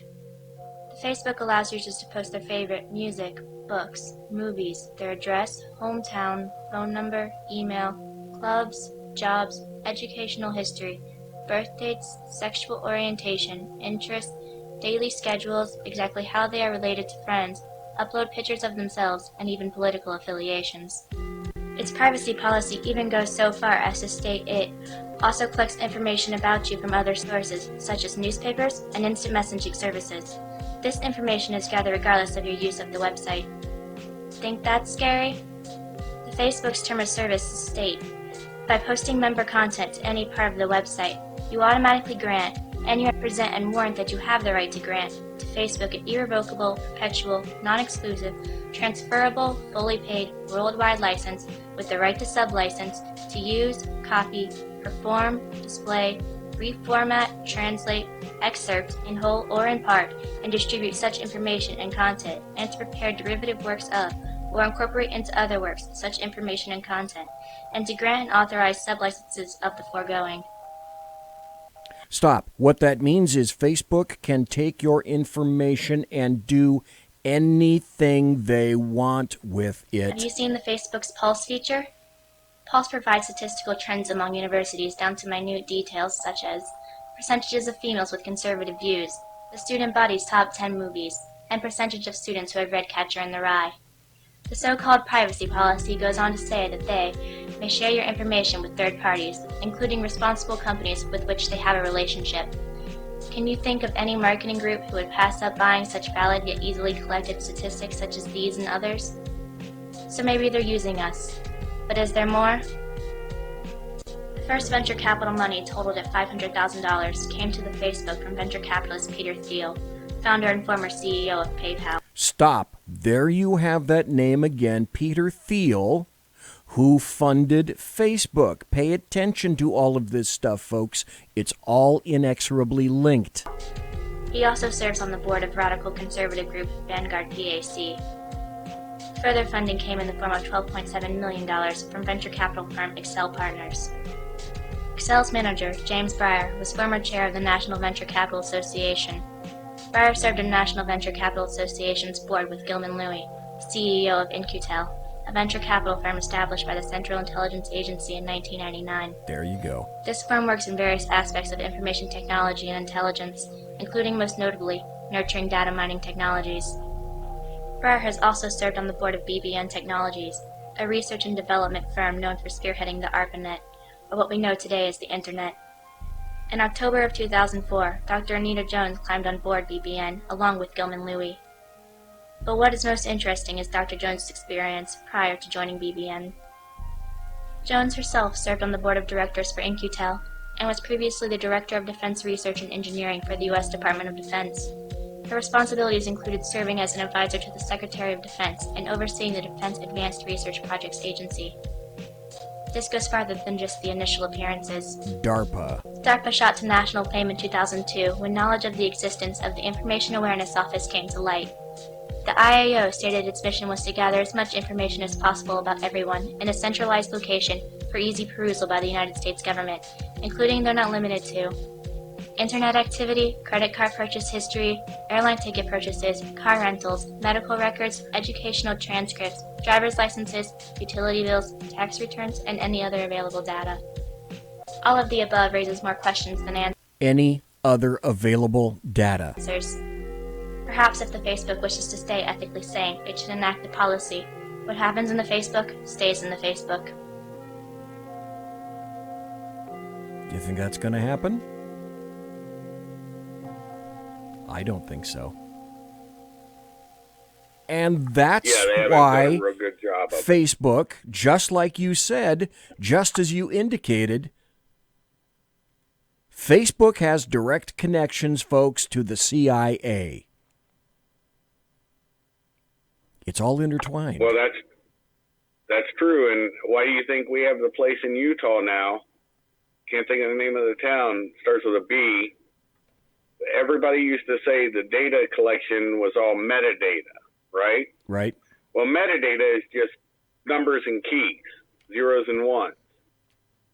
Facebook allows users to post their favorite music, books, movies, their address, hometown, phone number, email, clubs, jobs, educational history, birth dates, sexual orientation, interests, daily schedules, exactly how they are related to friends, upload pictures of themselves, and even political affiliations. Its privacy policy even goes so far as to state it also collects information about you from other sources, such as newspapers and instant messaging services. This information is gathered regardless of your use of the website. Think that's scary? The Facebook's term of service state, by posting member content to any part of the website, you automatically grant, and you represent and warrant that you have the right to grant to Facebook an irrevocable, perpetual, non-exclusive, transferable, fully paid, worldwide license with the right to sub-license to use, copy, perform, display, reformat, translate, excerpt in whole or in part, and distribute such information and content, and to prepare derivative works of, or incorporate into other works such information and content, and to grant and authorize sub-licenses of the foregoing. Stop. What that means is Facebook can take your information and do anything they want with it. Have you seen the Facebook's Pulse feature? Pulse provides statistical trends among universities down to minute details such as percentages of females with conservative views, the student body's top 10 movies, and percentage of students who have read Catcher in the Rye. The so-called privacy policy goes on to say that they may share your information with third parties, including responsible companies with which they have a relationship. Can you think of any marketing group who would pass up buying such valid yet easily collected statistics such as these and others? So maybe they're using us. But is there more? The first venture capital money totaled at $500,000 came to the Facebook from venture capitalist Peter Thiel, founder and former CEO of PayPal. Stop. There you have that name again, Peter Thiel, who funded Facebook. Pay attention to all of this stuff, folks. It's all inexorably linked. He also serves on the board of radical conservative group Vanguard PAC. Further funding came in the form of $12.7 million from venture capital firm Excel Partners. Excel's manager, James Breyer, was former chair of the National Venture Capital Association. Breyer served on National Venture Capital Association's board with Gilman Louie, CEO of In-Q-Tel, a venture capital firm established by the Central Intelligence Agency in 1999. There you go. This firm works in various aspects of information technology and intelligence, including most notably, nurturing data mining technologies. Breyer has also served on the board of BBN Technologies, a research and development firm known for spearheading the ARPANET, or what we know today as the Internet. In October of 2004, Dr. Anita Jones climbed on board BBN, along with Gilman Louie. But what is most interesting is Dr. Jones' experience prior to joining BBN. Jones herself served on the board of directors for In-Q-Tel, and was previously the Director of Defense Research and Engineering for the U.S. Department of Defense. Her responsibilities included serving as an advisor to the Secretary of Defense and overseeing the Defense Advanced Research Projects Agency. This goes farther than just the initial appearances. DARPA shot to national fame in 2002 when knowledge of the existence of the Information Awareness Office came to light. The IAO stated its mission was to gather as much information as possible about everyone in a centralized location for easy perusal by the United States government, including though not limited to internet activity, credit card purchase history, airline ticket purchases, car rentals, medical records, educational transcripts, driver's licenses, utility bills, tax returns, and any other available data. All of the above raises more questions than Any other available data. answers. Perhaps if the Facebook wishes to stay ethically sane, it should enact a policy. What happens in the Facebook stays in the Facebook. Do you think that's going to happen? I don't think so. And that's why done a real good job of it. Facebook, just like you said, just as you indicated, Facebook has direct connections, folks, to the CIA. It's all intertwined. Well, that's true. And why do you think we have the place in Utah now? Can't think of the name of the town. Starts with a B. Everybody used to say the data collection was all metadata, right? Right. Well, metadata is just numbers and keys, zeros and ones,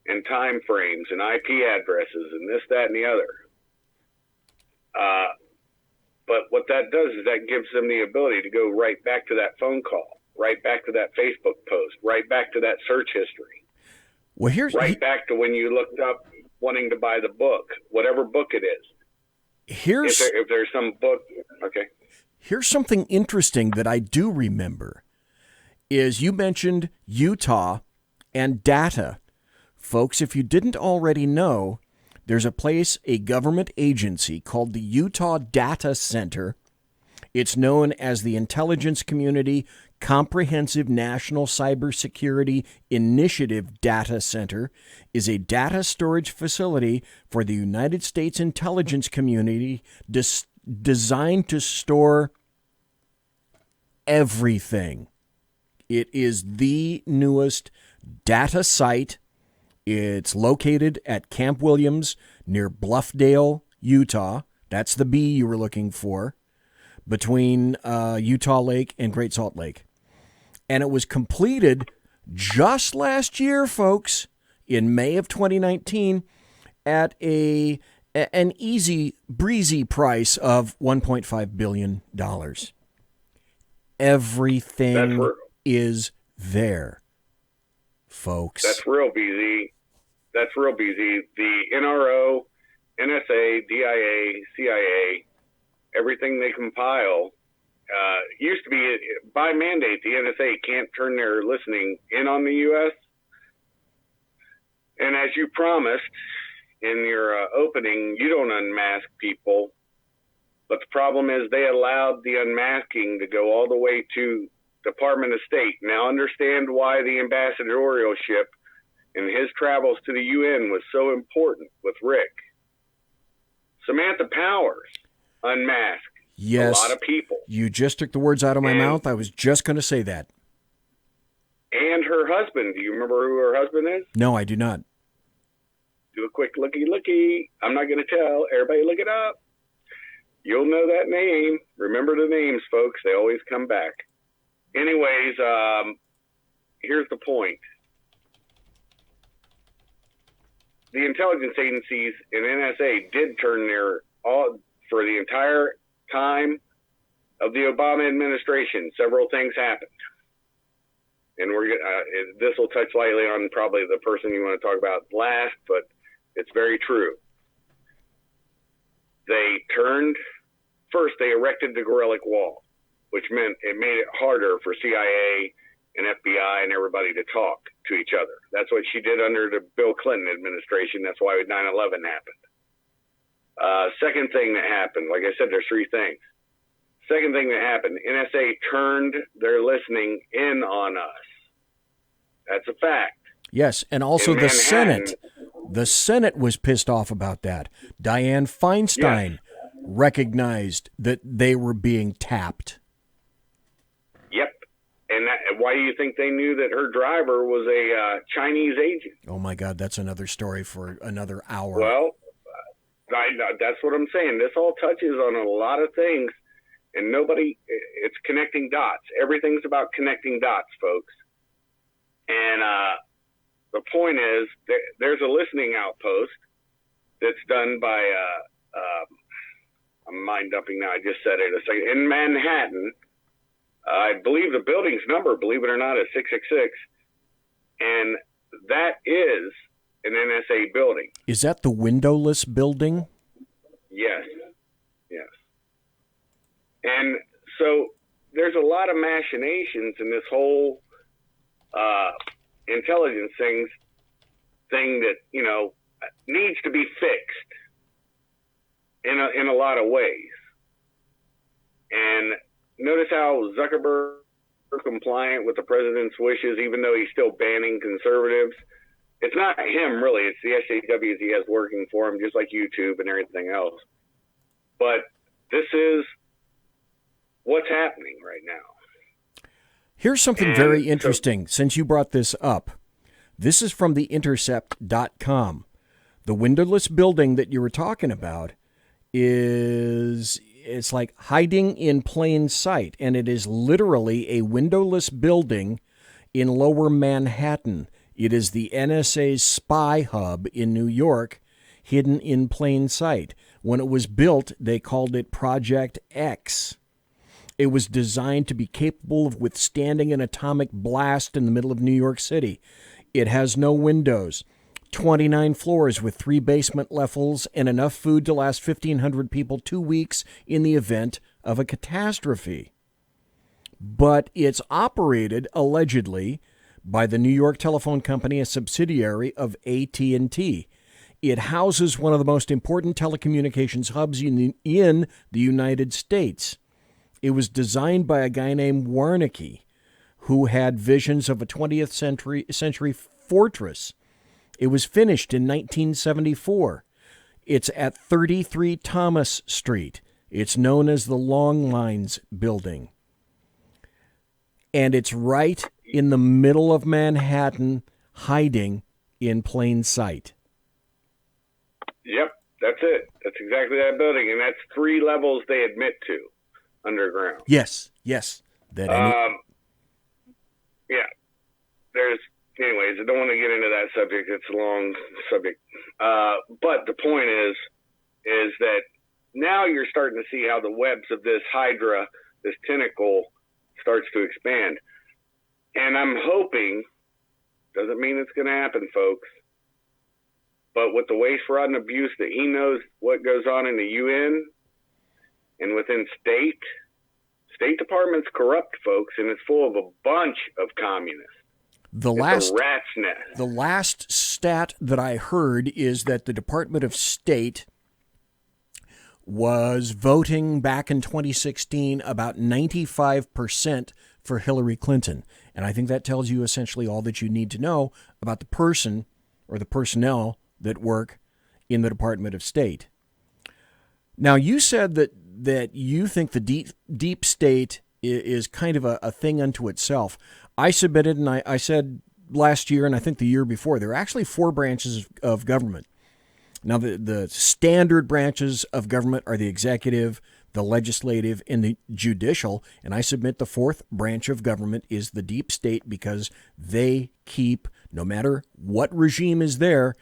and time frames and IP addresses and this, that, and the other. But what that does is that gives them the ability to go right back to that phone call, right back to that Facebook post, right back to that search history. Well, here's right back to when you looked up wanting to buy the book, whatever book it is. If there's some book, okay. Here's something interesting that I do remember, is you mentioned Utah and data. Folks, if you didn't already know, there's a place, a government agency called the Utah Data Center. It's known as the Intelligence Community Comprehensive National Cybersecurity Initiative Data Center, is a data storage facility for the United States intelligence community designed to store everything. It is the newest data site. It's located at Camp Williams near Bluffdale, Utah. That's the B you were looking for, between Utah Lake and Great Salt Lake. And it was completed just last year, folks, in May of 2019 at an easy, breezy price of $1.5 billion. Everything is there, folks. That's real, BZ. That's real, BZ. The NRO, NSA, DIA, CIA, everything they compile, used to be, by mandate, the NSA can't turn their listening in on the U.S. And as you promised in your opening, you don't unmask people. But the problem is they allowed the unmasking to go all the way to Department of State. Now understand why the ambassadorialship and his travels to the UN was so important with Rick. Samantha Powers unmasked a lot of people. You just took the words out of my mouth. I was just going to say that. And her husband. Do you remember who her husband is? No, I do not. Do a quick looky. I'm not going to tell. Everybody look it up. You'll know that name. Remember the names, folks. They always come back. Anyways, here's the point. The intelligence agencies and NSA did turn for the entire time of the Obama administration, several things happened. And this will touch lightly on probably the person you want to talk about last, but it's very true. They they erected the Gorelick Wall, which meant it made it harder for CIA and FBI and everybody to talk to each other. That's what she did under the Bill Clinton administration. That's why 9/11 happened. Second thing that happened, like I said, there's three things. Second thing that happened, NSA turned their listening in on us. That's a fact. Yes, and also the Senate. The Senate was pissed off about that. Dianne Feinstein recognized that they were being tapped. Yep. And why do you think they knew that her driver was a Chinese agent? Oh, my God, that's another story for another hour. Well, that's what I'm saying. This all touches on a lot of things, and it's connecting dots. Everything's about connecting dots, folks. And the point is, there's a listening outpost that's done by I'm mind dumping now. I just said it a second. In Manhattan, I believe the building's number, believe it or not, is 666, and that is an NSA building. Is that the windowless building? Yes. And so there's a lot of machinations in this whole intelligence thing that, needs to be fixed in a lot of ways. And notice how Zuckerberg is compliant with the president's wishes, even though he's still banning conservatives. It's not him, really. It's the SJWs he has working for him, just like YouTube and everything else. But this is what's happening right now. Here's something very interesting since you brought this up. This is from theintercept.com. The windowless building that you were talking about it's like hiding in plain sight, and it is literally a windowless building in Lower Manhattan. It is the NSA's spy hub in New York, hidden in plain sight. When it was built, they called it Project X. It was designed to be capable of withstanding an atomic blast in the middle of New York City. It has no windows, 29 floors with 3 basement levels, and enough food to last 1,500 people 2 weeks in the event of a catastrophe. But it's operated, allegedly, by the New York Telephone Company, a subsidiary of AT&T. It houses one of the most important telecommunications hubs in the United States. It was designed by a guy named Warnicki, who had visions of a 20th century fortress. It was finished in 1974. It's at 33 Thomas Street. It's known as the Long Lines Building. And it's right in the middle of Manhattan, hiding in plain sight. Yep, that's it. That's exactly that building, and that's 3 levels they admit to underground. Yes. Anyways, I don't want to get into that subject. It's a long subject. But the point is that now you're starting to see how the webs of this hydra, this tentacle, starts to expand. And I'm hoping, doesn't mean it's going to happen, folks, but with the waste, fraud, and abuse that he knows what goes on in the UN and within State Department's corrupt, folks, and it's full of a bunch of communists. The rat's nest. The last stat that I heard is that the Department of State was voting back in 2016 about 95% for Hillary Clinton. And I think that tells you essentially all that you need to know about the person or the personnel that work in the Department of State. Now, you said that you think the deep state is kind of a thing unto itself. I submitted, and I said last year, and I think the year before, there are actually 4 branches of government. Now, the standard branches of government are the executive, the legislative, and the judicial. And I submit the 4th branch of government is the deep state because they keep, no matter what regime is there,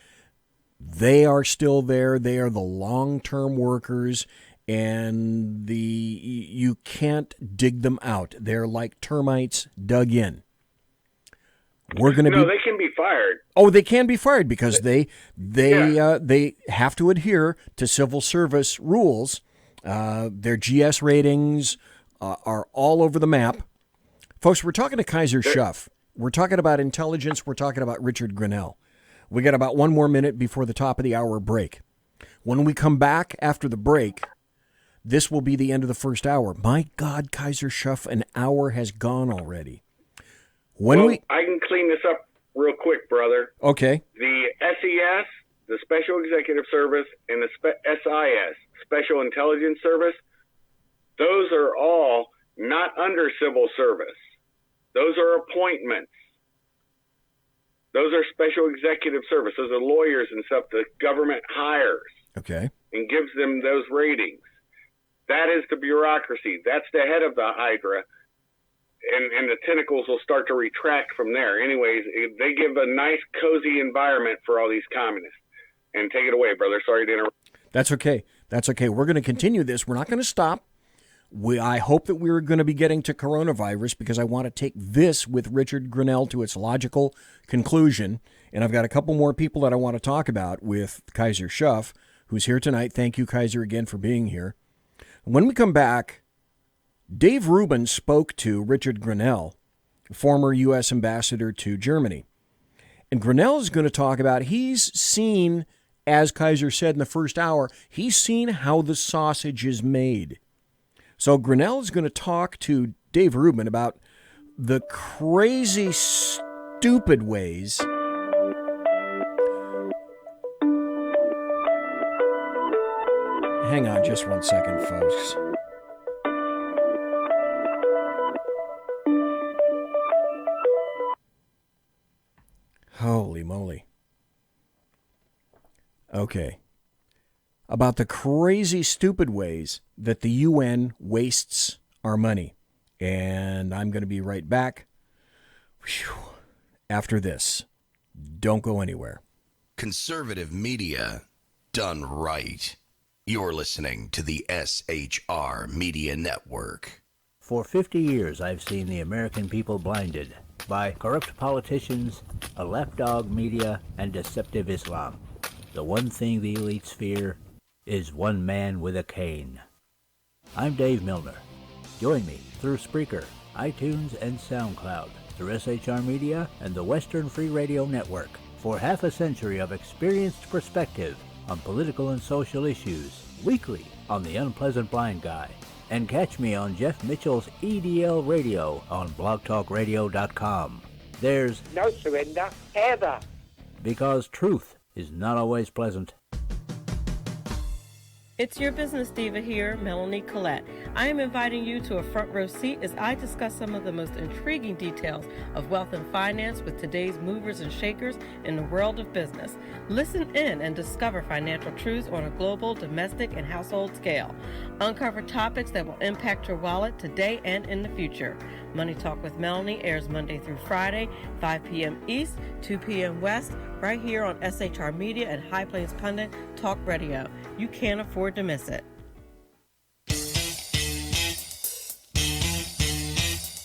they are still there. They are the long-term workers, and you can't dig them out. They're like termites dug in. They can be fired. Oh, they can be fired because they have to adhere to civil service rules. Their GS ratings are all over the map. Folks, we're talking to Kaiser Schuff. We're talking about intelligence. We're talking about Richard Greenell. We got about 1 more minute before the top of the hour break. When we come back after the break, this will be the end of the first hour. My God, Kaiser Schuff, an hour has gone already. I can clean this up real quick, brother. Okay. The SES, the Special Executive Service, and the SIS, Special Intelligence Service, those are all not under civil service. Those are appointments. Those are Special Executive Service. Those are lawyers and stuff the government hires. Okay. And gives them those ratings. That is the bureaucracy. That's the head of the Hydra. And the tentacles will start to retract from there. Anyways, they give a nice, cozy environment for all these communists. And take it away, brother. Sorry to interrupt. That's okay. That's okay. We're going to continue this. We're not going to stop. I hope that we're going to be getting to coronavirus because I want to take this with Richard Greenell to its logical conclusion. And I've got a couple more people that I want to talk about with Kaiser Shuff, who's here tonight. Thank you, Kaiser, again for being here. When we come back, Dave Rubin spoke to Richard Greenell, former U.S. ambassador to Germany. And Greenell is going to talk about, he's seen, as Kaiser said in the first hour, he's seen how the sausage is made. So Greenell is going to talk to Dave Rubin about the crazy, stupid ways hang on just one second, folks. Holy moly. Okay. About the crazy, stupid ways that the UN wastes our money. And I'm going to be right back after this. Don't go anywhere. Conservative media done right. You're listening to the SHR Media Network. For 50 years, I've seen the American people blinded by corrupt politicians, a lapdog media, and deceptive Islam. The one thing the elites fear is one man with a cane. I'm Dave Milner. Join me through Spreaker, iTunes, and SoundCloud, through SHR Media and the Western Free Radio Network, for half a century of experienced perspective on political and social issues, weekly on The Unpleasant Blind Guy. And catch me on Jeff Mitchell's EDL Radio on blogtalkradio.com. There's no surrender, ever. Because truth is not always pleasant. It's your business diva here, Melanie Collette. I am inviting you to a front row seat as I discuss some of the most intriguing details of wealth and finance with today's movers and shakers in the world of business. Listen in and discover financial truths on a global, domestic, and household scale. Uncover topics that will impact your wallet today and in the future. Money Talk with Melanie airs Monday through Friday, 5 p.m. East, 2 p.m. West, right here on SHR Media and High Plains Pundit Talk Radio. You can't afford to miss it.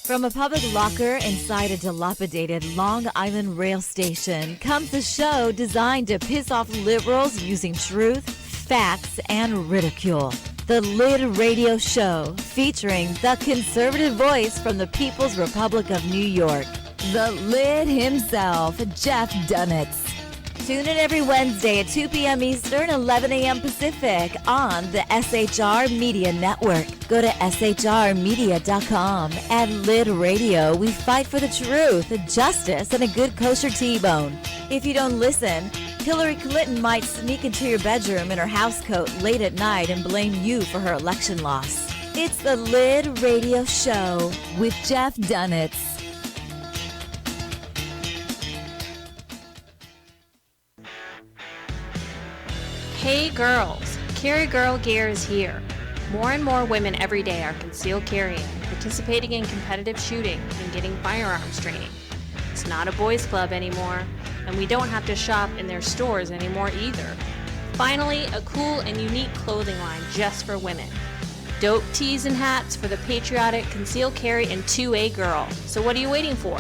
From a public locker inside a dilapidated Long Island rail station comes the show designed to piss off liberals using truth, facts, and ridicule. The Lid Radio Show, featuring the conservative voice from the People's Republic of New York, the Lid himself, Jeff Dunitz. Tune in every Wednesday at 2 p.m. Eastern, 11 a.m. Pacific on the SHR Media Network. Go to shrmedia.com. At Lid Radio, we fight for the truth, justice, and a good kosher T-bone. If you don't listen, Hillary Clinton might sneak into your bedroom in her housecoat late at night and blame you for her election loss. It's the Lid Radio Show with Jeff Dunitz. Hey girls, Carry Girl Gear is here. More and more women every day are concealed carrying, participating in competitive shooting, and getting firearms training. It's not a boys' club anymore, and we don't have to shop in their stores anymore either. Finally, a cool and unique clothing line just for women. Dope tees and hats for the patriotic concealed carry and 2A girl. So what are you waiting for?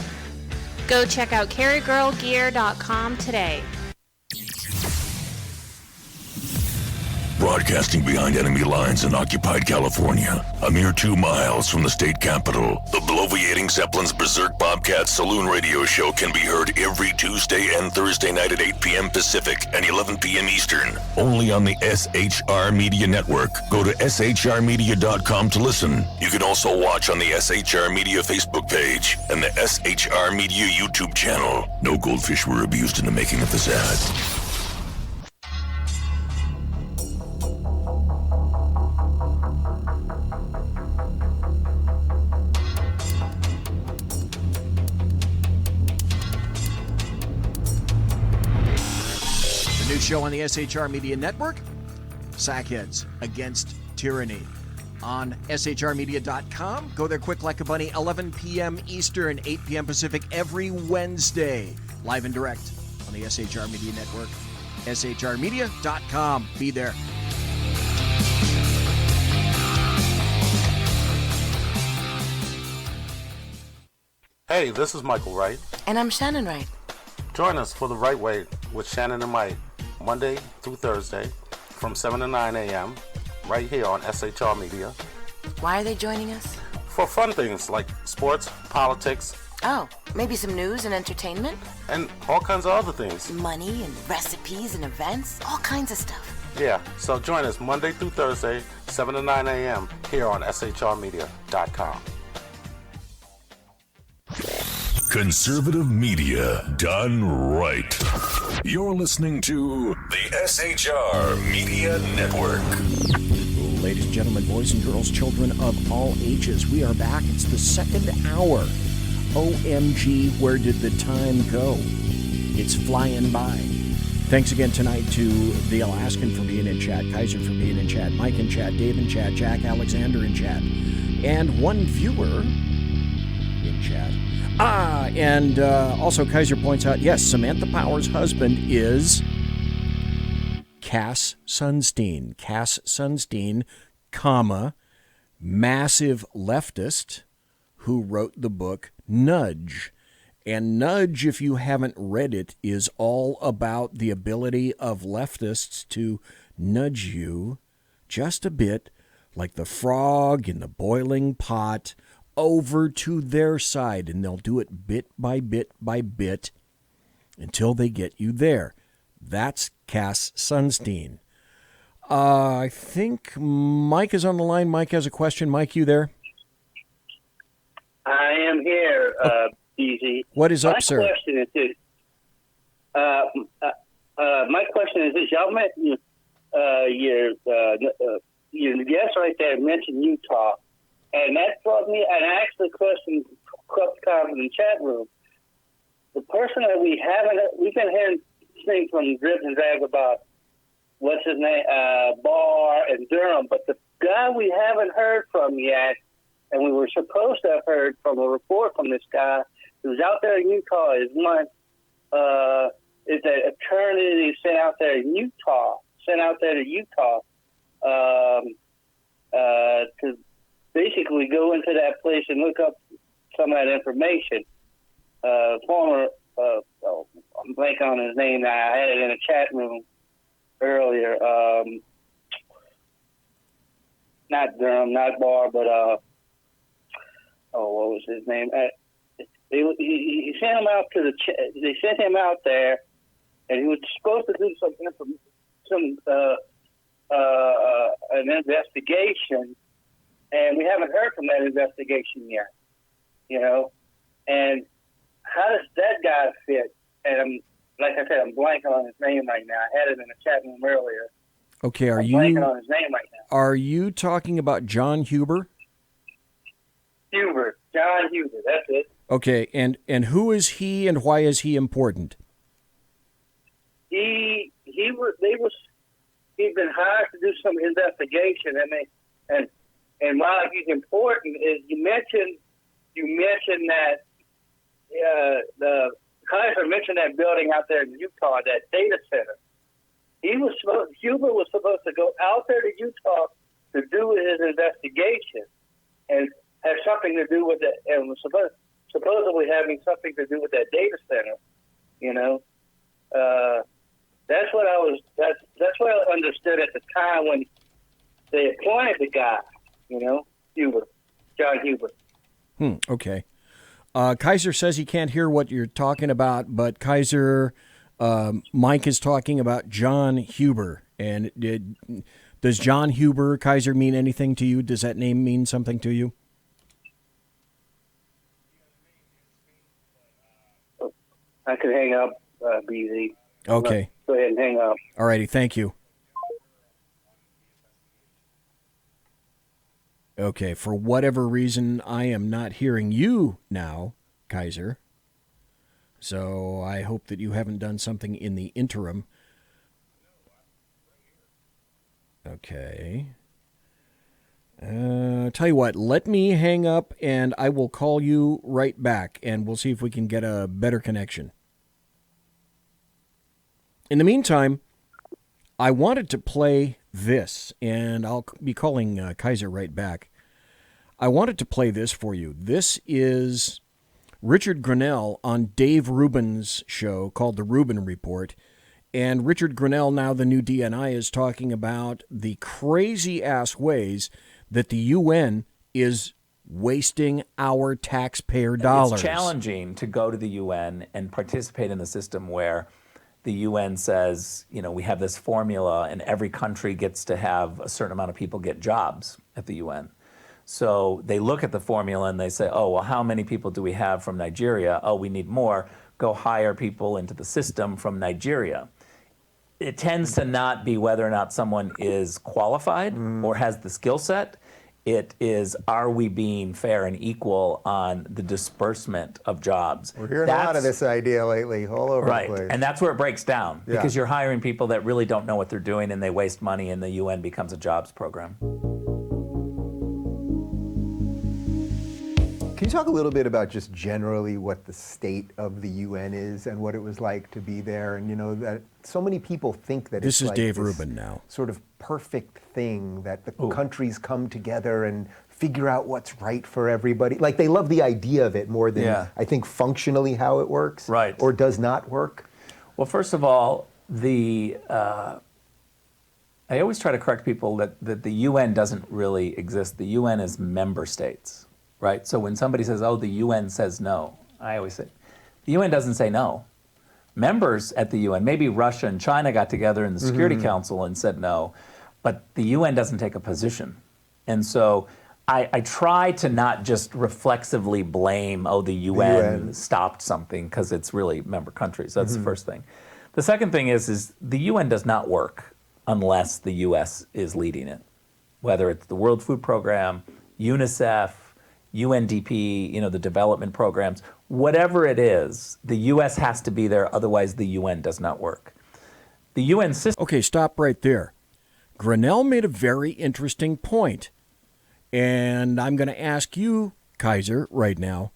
Go check out carrygirlgear.com today. Broadcasting behind enemy lines in occupied California, a mere 2 miles from the state capital, the bloviating Zeppelin's Berserk Bobcat Saloon radio show can be heard every Tuesday and Thursday night at 8 p.m. Pacific and 11 p.m. Eastern, only on the SHR Media Network. Go to shrmedia.com to listen. You can also watch on the SHR Media Facebook page and the SHR Media YouTube channel. No goldfish were abused in the making of this ad. Show on the SHR Media Network, Sackheads Against Tyranny. On shrmedia.com, go there quick like a bunny, 11 p.m. Eastern, 8 p.m. Pacific every Wednesday, live and direct on the SHR Media Network, shrmedia.com. Be there. Hey, this is Michael Wright. And I'm Shannon Wright. Join us for The Right Way with Shannon and Mike, Monday through Thursday from 7 to 9 a.m. right here on SHR Media. Why are they joining us? For fun things like sports, politics. Oh, maybe some news and entertainment? And all kinds of other things. Money and recipes and events, all kinds of stuff. Yeah, so join us Monday through Thursday, 7 to 9 a.m. here on shrmedia.com. Conservative media done right. You're listening to the SHR Media Network. Ladies and gentlemen, boys and girls, children of all ages, we are back. It's the second hour. OMG, where did the time go? It's flying by. Thanks again tonight to the Alaskan for being in chat, Kaiser for being in chat, Mike in chat, Dave in chat, Jack Alexander in chat, and one viewer in chat. And also Kaiser points out, yes, Samantha Power's husband is Cass Sunstein. Cass Sunstein, comma, massive leftist who wrote the book Nudge. And Nudge, if you haven't read it, is all about the ability of leftists to nudge you just a bit, like the frog in the boiling pot, over to their side, and they'll do it bit by bit by bit until they get you there. That's Cass Sunstein. I think Mike is on the line. Mike has a question. Mike, you there? I am here, BZ. What is up, sir? My question is this. My question is this. Y'all met your guest right there mentioned Utah. And that brought me, and I asked the question a couple times in the chat room. The person that we've been hearing things from Dribs and Drabs about, what's his name, Barr and Durham, but the guy we haven't heard from yet, and we were supposed to have heard from a report from this guy who's out there in Utah, is an attorney sent out there to Utah to basically go into that place and look up some of that information. Former, I'm blanking on his name now. I had it in a chat room earlier. Not Durham, not Barr, but what was his name? He sent him out to they sent him out there, and he was supposed to do an investigation. And we haven't heard from that investigation yet, And how does that guy fit? And like I said, I'm blanking on his name right now. I had it in a chat room earlier. Okay, I'm blanking on his name right now. Are you talking about John Huber? John Huber, that's it. Okay, and who is he, and why is he important? He'd been hired to do some investigation, and why he's important is you mentioned that the Kaiser mentioned that building out there in Utah, that data center. Huber was supposed to go out there to Utah to do his investigation and have something to do with it, and was supposedly having something to do with that data center. That's what I understood at the time when they appointed the guy. John Huber. Okay. Kaiser says he can't hear what you're talking about, but Kaiser, Mike is talking about John Huber. And does John Huber, Kaiser, mean anything to you? Does that name mean something to you? I could hang up, BZ. Okay. Go ahead and hang up. All righty. Thank you. Okay, for whatever reason, I am not hearing you now, Kaiser. So I hope that you haven't done something in the interim. Okay. Tell you what, let me hang up and I will call you right back and we'll see if we can get a better connection. In the meantime, I wanted to play this, and I'll be calling Kaiser right back. I wanted to play this for you. This is Richard Greenell on Dave Rubin's show called The Rubin Report. And Richard Greenell, now the new DNI, is talking about the crazy-ass ways that the UN is wasting our taxpayer dollars. It's challenging to go to the UN and participate in the system where the UN says, you know, we have this formula and every country gets to have a certain amount of people get jobs at the UN. So they look at the formula and they say, oh, well, how many people do we have from Nigeria? Oh, we need more. Go hire people into the system from Nigeria. It tends to not be whether or not someone is qualified or has the skill set. It is, are we being fair and equal on the disbursement of jobs? We're hearing a lot of this idea lately, all over the place. And that's where it breaks down, because you're hiring people that really don't know what they're doing and they waste money and the UN becomes a jobs program. Can you talk a little bit about just generally what the state of the UN is and what it was like to be there? And, you know, that so many people think that this it's is like Dave this Rubin now. Sort of perfect thing that the countries come together and figure out what's right for everybody. Like, they love the idea of it more than, I think, functionally how it works or does not work. Well, first of all, I always try to correct people that the UN doesn't really exist. The UN is member states. Right? So when somebody says, oh, the UN says no, I always say, the UN doesn't say no. Members at the UN, maybe Russia and China got together in the Security Council and said no, but the UN doesn't take a position. And so I try to not just reflexively blame, oh, the UN stopped something, because it's really member countries. That's the first thing. The second thing is the UN does not work unless the US is leading it, whether it's the World Food Program, UNICEF, UNDP, you know, the development programs, whatever it is, the U.S. has to be there, otherwise the UN does not work. The UN system... Okay, stop right there. Greenell made a very interesting point, and I'm going to ask you, Kaiser, right now,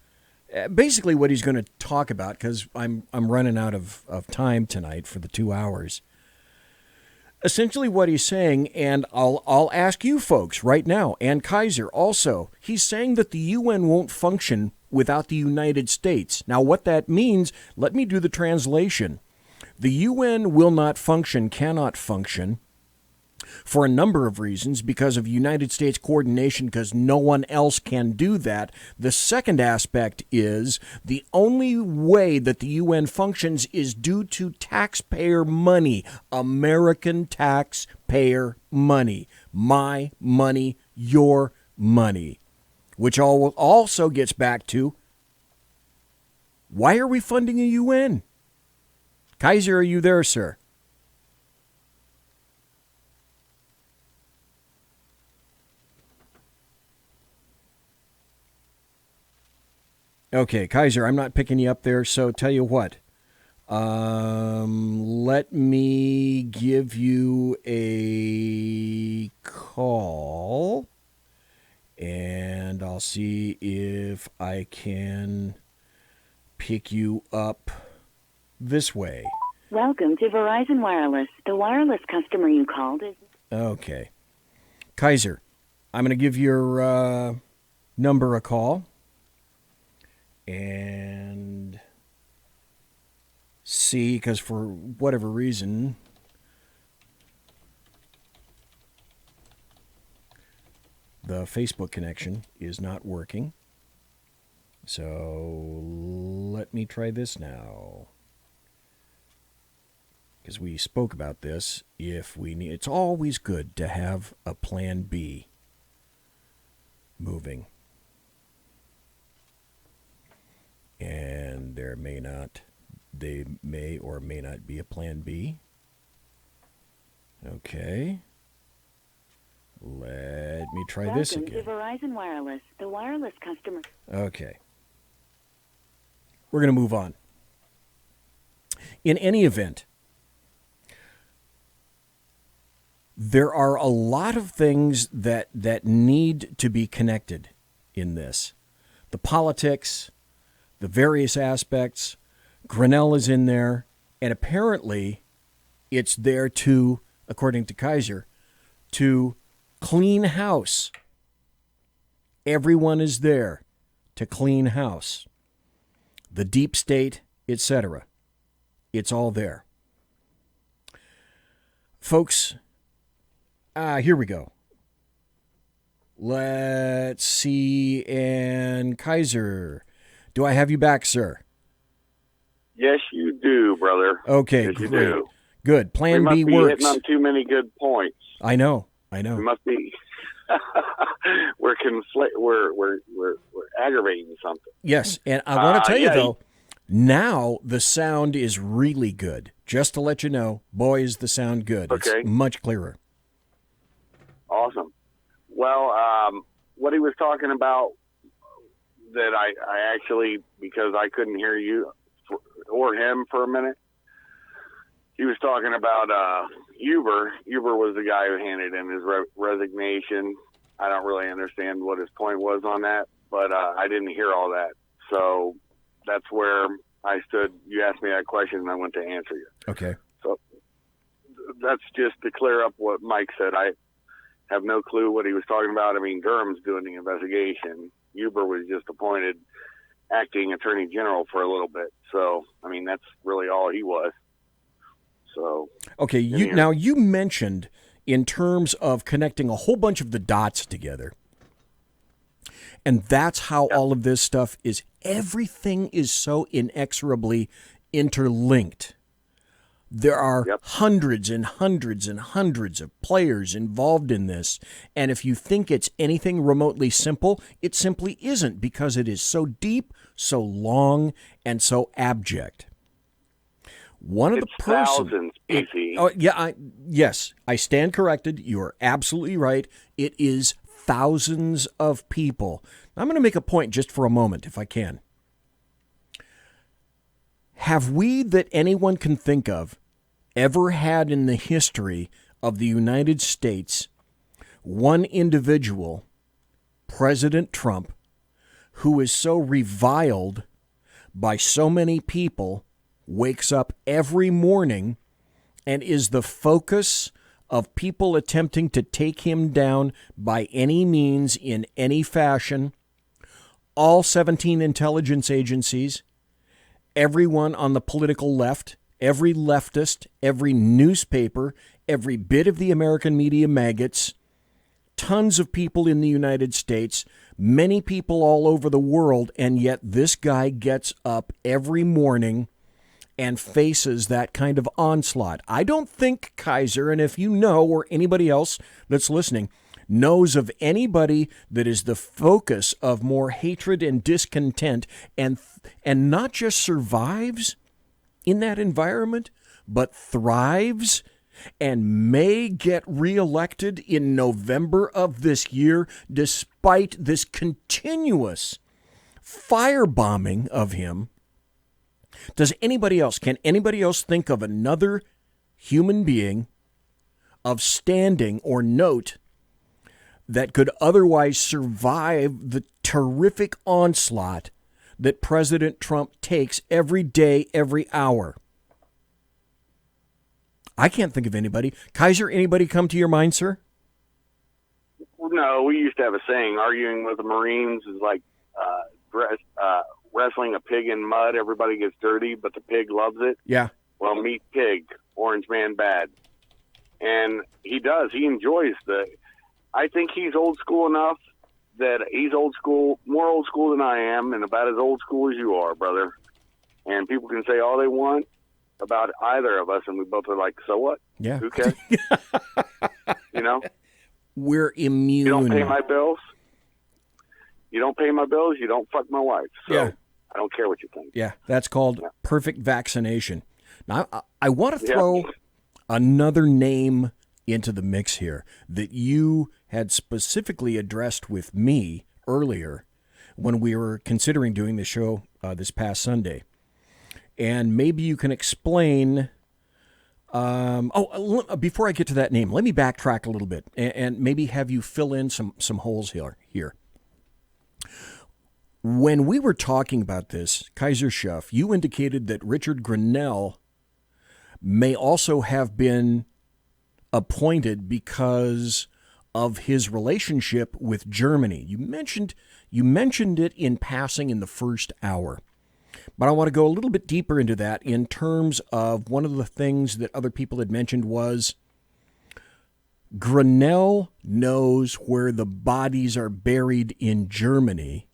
basically what he's going to talk about, because I'm running out of time tonight for the 2 hours. Essentially what he's saying, and I'll ask you folks right now, and Kaiser also, he's saying that the UN won't function without the United States. Now what that means, let me do the translation. The UN will not function, cannot function, for a number of reasons, because of United States coordination, because no one else can do that. The second aspect is the only way that the UN functions is due to taxpayer money, American taxpayer money, my money, your money, which also gets back to, why are we funding the UN? Kaiser, are you there, sir? Okay, Kaiser, I'm not picking you up there, so tell you what. Let me give you a call, and I'll see if I can pick you up this way. Welcome to Verizon Wireless. The wireless customer you called is... Okay. Kaiser, I'm going to give your number a call. And see, because for whatever reason, the Facebook connection is not working. So let me try this now. Because we spoke about this. If we need, it's always good to have a plan B moving. And they may or may not be a plan B. Okay. Let me try this again. Welcome to Verizon Wireless. The wireless customer... Okay. We're going to move on. In any event, there are a lot of things that need to be connected in this. The politics, the various aspects. Greenell is in there, and apparently it's there to, according to Kaiser, to clean house. Everyone is there to clean house. the deep state, etc. It's all there. Folks, here we go. Let's see, and Kaiser, do I have you back, sir? Yes, you do, brother. Okay, yes, great. You do. Good. Plan B we must be works. Hitting on too many good points. I know. We must be. we're aggravating something. Yes, and I want to tell you though, now the sound is really good. Just to let you know, boy, is the sound good. Okay. It's much clearer. Awesome. Well, what he was talking about that I actually, because I couldn't hear you or him for a minute, he was talking about Huber. Huber was the guy who handed in his resignation. I don't really understand what his point was on that, but I didn't hear all that. So that's where I stood. You asked me that question, and I went to answer you. Okay. So that's just to clear up what Mike said. I have no clue what he was talking about. I mean, Durham's doing the investigation. Huber was just appointed acting attorney general for a little bit. So, I mean, that's really all he was. So okay, you mentioned in terms of connecting a whole bunch of the dots together, and that's how all of this stuff is. Everything is so inexorably interlinked. There are hundreds and hundreds and hundreds of players involved in this, and if you think it's anything remotely simple, it simply isn't, because it is so deep, so long, and so abject. One of the persons. Yes, I stand corrected. You are absolutely right. It is thousands of people. I'm going to make a point just for a moment, if I can. Have we, that anyone can think of, ever had in the history of the United States one individual, President Trump, who is so reviled by so many people, wakes up every morning and is the focus of people attempting to take him down by any means, in any fashion? All 17 intelligence agencies, everyone on the political left, every leftist, every newspaper, every bit of the American media maggots, tons of people in the United States, many people all over the world, and yet this guy gets up every morning and faces that kind of onslaught. I don't think, Kaiser, and if you know, or anybody else that's listening, knows of anybody that is the focus of more hatred and discontent, and not just survives in that environment, but thrives and may get reelected in November of this year, despite this continuous firebombing of him. Can anybody else think of another human being of standing or note that could otherwise survive the terrific onslaught that President Trump takes every day, every hour? I can't think of anybody. Kaiser, anybody come to your mind, sir? No, we used to have a saying, arguing with the Marines is like wrestling a pig in mud. Everybody gets dirty, but the pig loves it. Yeah. Well, meet Pig, Orange Man Bad. And he does. He enjoys I think he's old school enough that he's more old school than I am, and about as old school as you are, brother. And people can say all they want about either of us, and we both are like, so what? Yeah. Who cares? You know? We're immune. You don't pay my bills. You don't pay my bills, you don't fuck my wife. So yeah. I don't care what you think. Yeah, that's called perfect vaccination. Now, I want to throw another name into the mix here that you had specifically addressed with me earlier when we were considering doing the show this past Sunday. And maybe you can explain... before I get to that name, let me backtrack a little bit and maybe have you fill in some holes here. When we were talking about this, Kaiser Schuff, you indicated that Richard Grenell may also have been appointed because of his relationship with Germany. You mentioned it in passing in the first hour. But I want to go a little bit deeper into that in terms of one of the things that other people had mentioned was Grenell knows where the bodies are buried in Germany,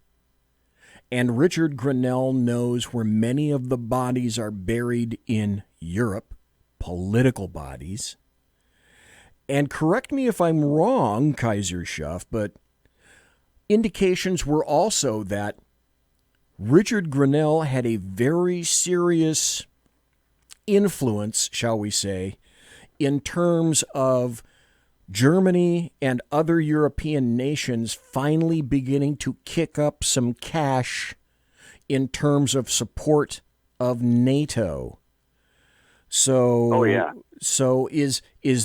and Richard Grenell knows where many of the bodies are buried in Europe, political bodies. And correct me if I'm wrong, Kaiser Schuff, but indications were also that Richard Grenell had a very serious influence, shall we say, in terms of Germany and other European nations finally beginning to kick up some cash in terms of support of NATO. So, So is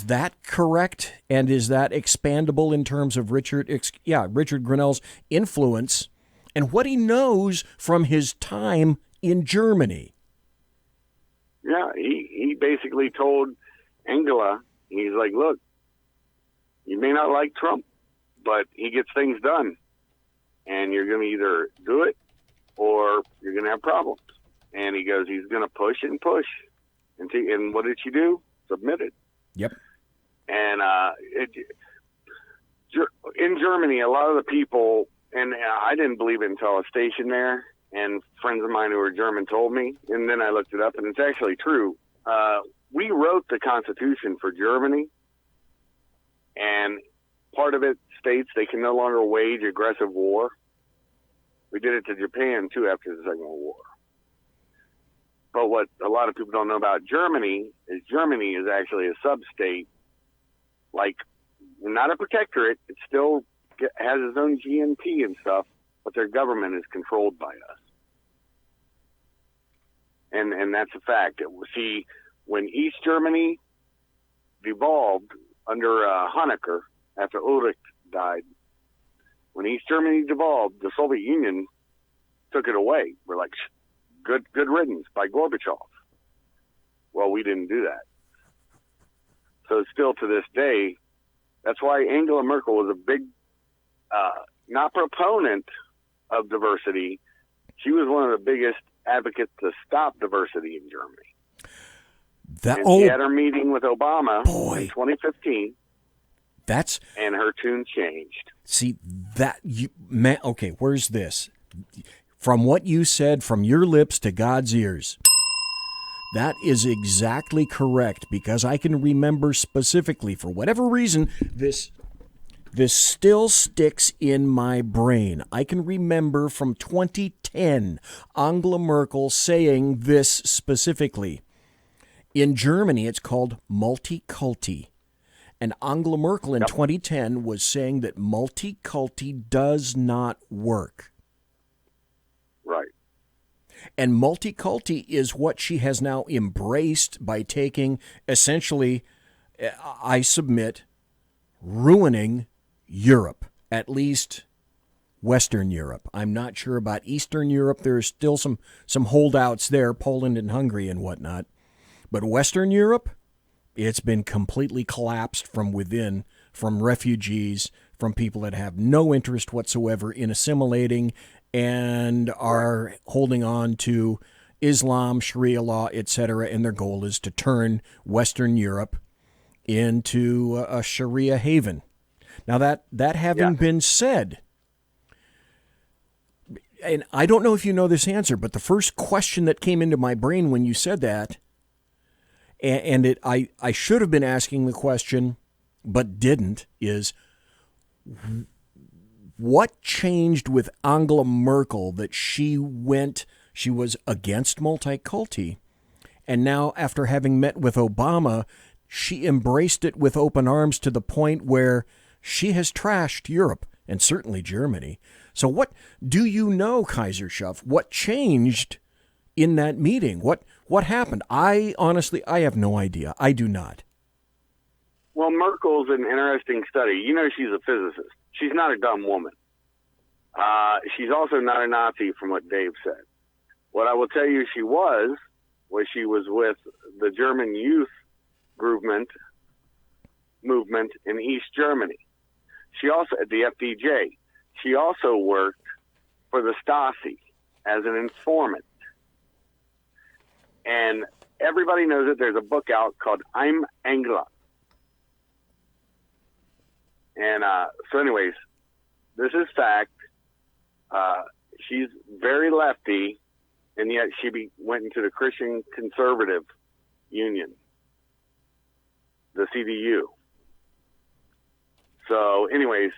that correct? And is that expandable in terms of Richard Grenell's influence and what he knows from his time in Germany? Yeah, he basically told Angela, he's like, look, you may not like Trump, but he gets things done. And you're going to either do it or you're going to have problems. And he goes, he's going to push and push. And what did she do? Submitted. Yep. And in Germany, a lot of the people, and I didn't believe it until I was stationed there, and friends of mine who were German told me, and then I looked it up, and it's actually true. We wrote the Constitution for Germany, and part of it states they can no longer wage aggressive war. We did it to Japan, too, after the Second World War. But what a lot of people don't know about Germany is actually a sub-state, like not a protectorate. It still has its own GNP and stuff, but their government is controlled by us. And that's a fact. See, when East Germany devolved under Honecker after Ulrich died, when East Germany devolved, the Soviet Union took it away. We're like, good riddance by Gorbachev. Well, we didn't do that. So still to this day, that's why Angela Merkel was a big, not proponent of diversity. She was one of the biggest advocates to stop diversity in Germany. She had her meeting with Obama in 2015. And her tune changed. See, okay, where's this? From what you said, from your lips to God's ears. That is exactly correct, because I can remember specifically, for whatever reason, this still sticks in my brain. I can remember from 2010, Angela Merkel saying this specifically. In Germany, it's called multiculti. And Angela Merkel in 2010 was saying that multiculti does not work. Right. And multiculti is what she has now embraced by taking, essentially, I submit, ruining Europe, at least Western Europe. I'm not sure about Eastern Europe. There's still some holdouts there, Poland and Hungary and whatnot. But Western Europe, it's been completely collapsed from within, from refugees, from people that have no interest whatsoever in assimilating and are holding on to Islam, Sharia law, etc., and their goal is to turn Western Europe into a Sharia haven. Now, that having been said, and I don't know if you know this answer, but the first question that came into my brain when you said that, and I should have been asking the question, but didn't, is what changed with Angela Merkel that she was against multiculti, and now after having met with Obama, she embraced it with open arms to the point where she has trashed Europe and certainly Germany. So what do you know, Kaiser Schuff? What changed in that meeting? What happened? I have no idea. I do not. Well, Merkel's an interesting study. You know, she's a physicist. She's not a dumb woman. She's also not a Nazi, from what Dave said. What I will tell you she was she was with the German youth movement in East Germany. She also, at the FDJ, she also worked for the Stasi as an informant. And everybody knows that there's a book out called I'm Angla. And so anyways, this is fact. She's very lefty, and yet she went into the Christian Conservative Union, the CDU. So anyways,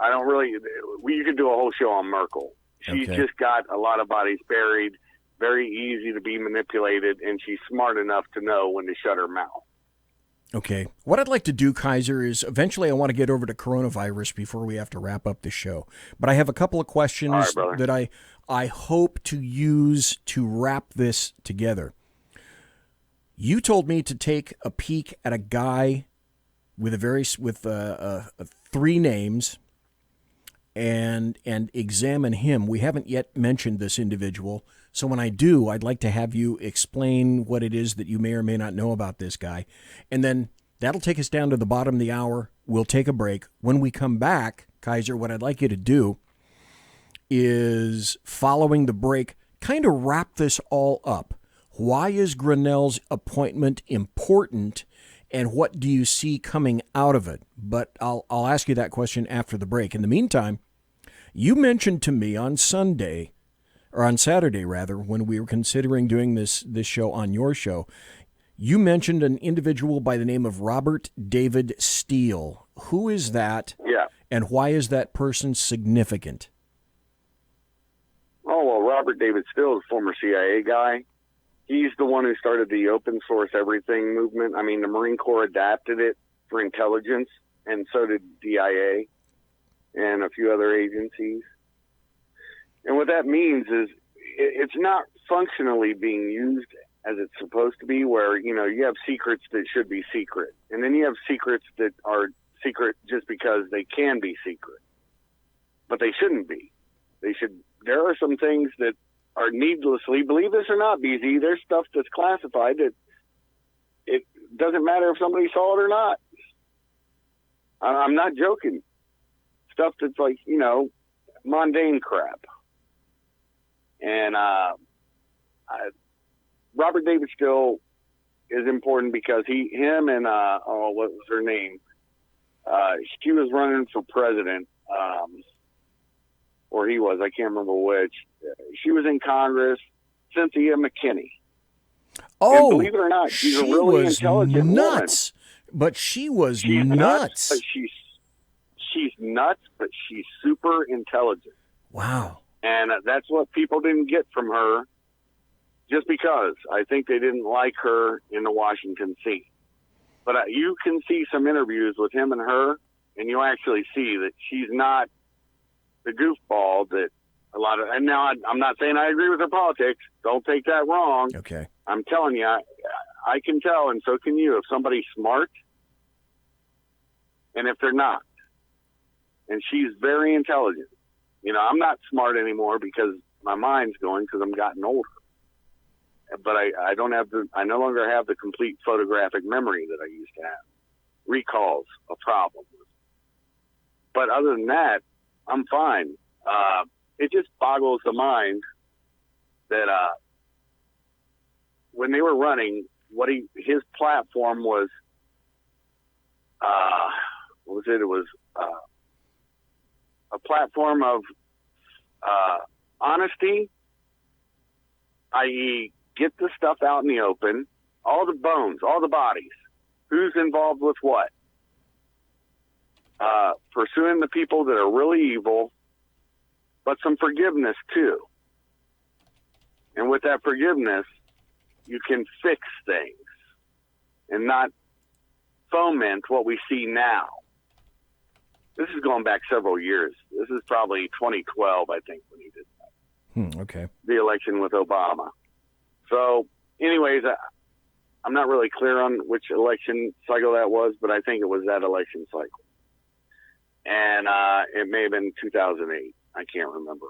I don't really, you could do a whole show on Merkel. She's just got a lot of bodies buried, very easy to be manipulated, and she's smart enough to know when to shut her mouth. Okay. What I'd like to do, Kaiser, is eventually I want to get over to coronavirus before we have to wrap up the show. But I have a couple of questions that I hope to use to wrap this together. You told me to take a peek at a guy with three names and examine him. We haven't yet mentioned this individual. So when I do, I'd like to have you explain what it is that you may or may not know about this guy. And then that'll take us down to the bottom of the hour. We'll take a break. When we come back, Kaiser, what I'd like you to do is, following the break, kind of wrap this all up. Why is Grenell's appointment important, and what do you see coming out of it? But I'll ask you that question after the break. In the meantime, you mentioned to me on Saturday, when we were considering doing this show on your show, you mentioned an individual by the name of Robert David Steele. Who is that? Yeah. And why is that person significant? Oh, well, Robert David Steele is a former CIA guy. He's the one who started the open source everything movement. I mean, the Marine Corps adapted it for intelligence, and so did DIA and a few other agencies. And what that means is it's not functionally being used as it's supposed to be, where, you have secrets that should be secret. And then you have secrets that are secret just because they can be secret. But they shouldn't be. There are some things that are needlessly, believe this or not, BZ, there's stuff that's classified that it doesn't matter if somebody saw it or not. I'm not joking. Stuff that's like, mundane crap. And Robert David Steele is important because him and what was her name? She was running for president, or he was. I can't remember which. She was in Congress. Cynthia McKinney. Oh, and believe it or not, she's a really intelligent nuts. woman. But she was she's nuts. But she's nuts, but she's super intelligent. Wow. And that's what people didn't get from her, just because I think they didn't like her in the Washington scene. But you can see some interviews with him and her, and you actually see that she's not the goofball that a lot of. And now I'm not saying I agree with her politics. Don't take that wrong. Okay. I'm telling you, I can tell, and so can you, if somebody's smart and if they're not. And she's very intelligent. I'm not smart anymore because my mind's going, because I'm gotten older. But I no longer have the complete photographic memory that I used to have. Recall's a problem. But other than that, I'm fine. It just boggles the mind that when they were running, his platform was, what was it? It was a platform of honesty, i.e., get the stuff out in the open, all the bones, all the bodies, who's involved with what, pursuing the people that are really evil, but some forgiveness too. And with that forgiveness, you can fix things and not foment what we see now. This is going back several years. This is probably 2012, I think, when he did that. Okay. The election with Obama. So, anyways, I'm not really clear on which election cycle that was, but I think it was that election cycle. And it may have been 2008. I can't remember.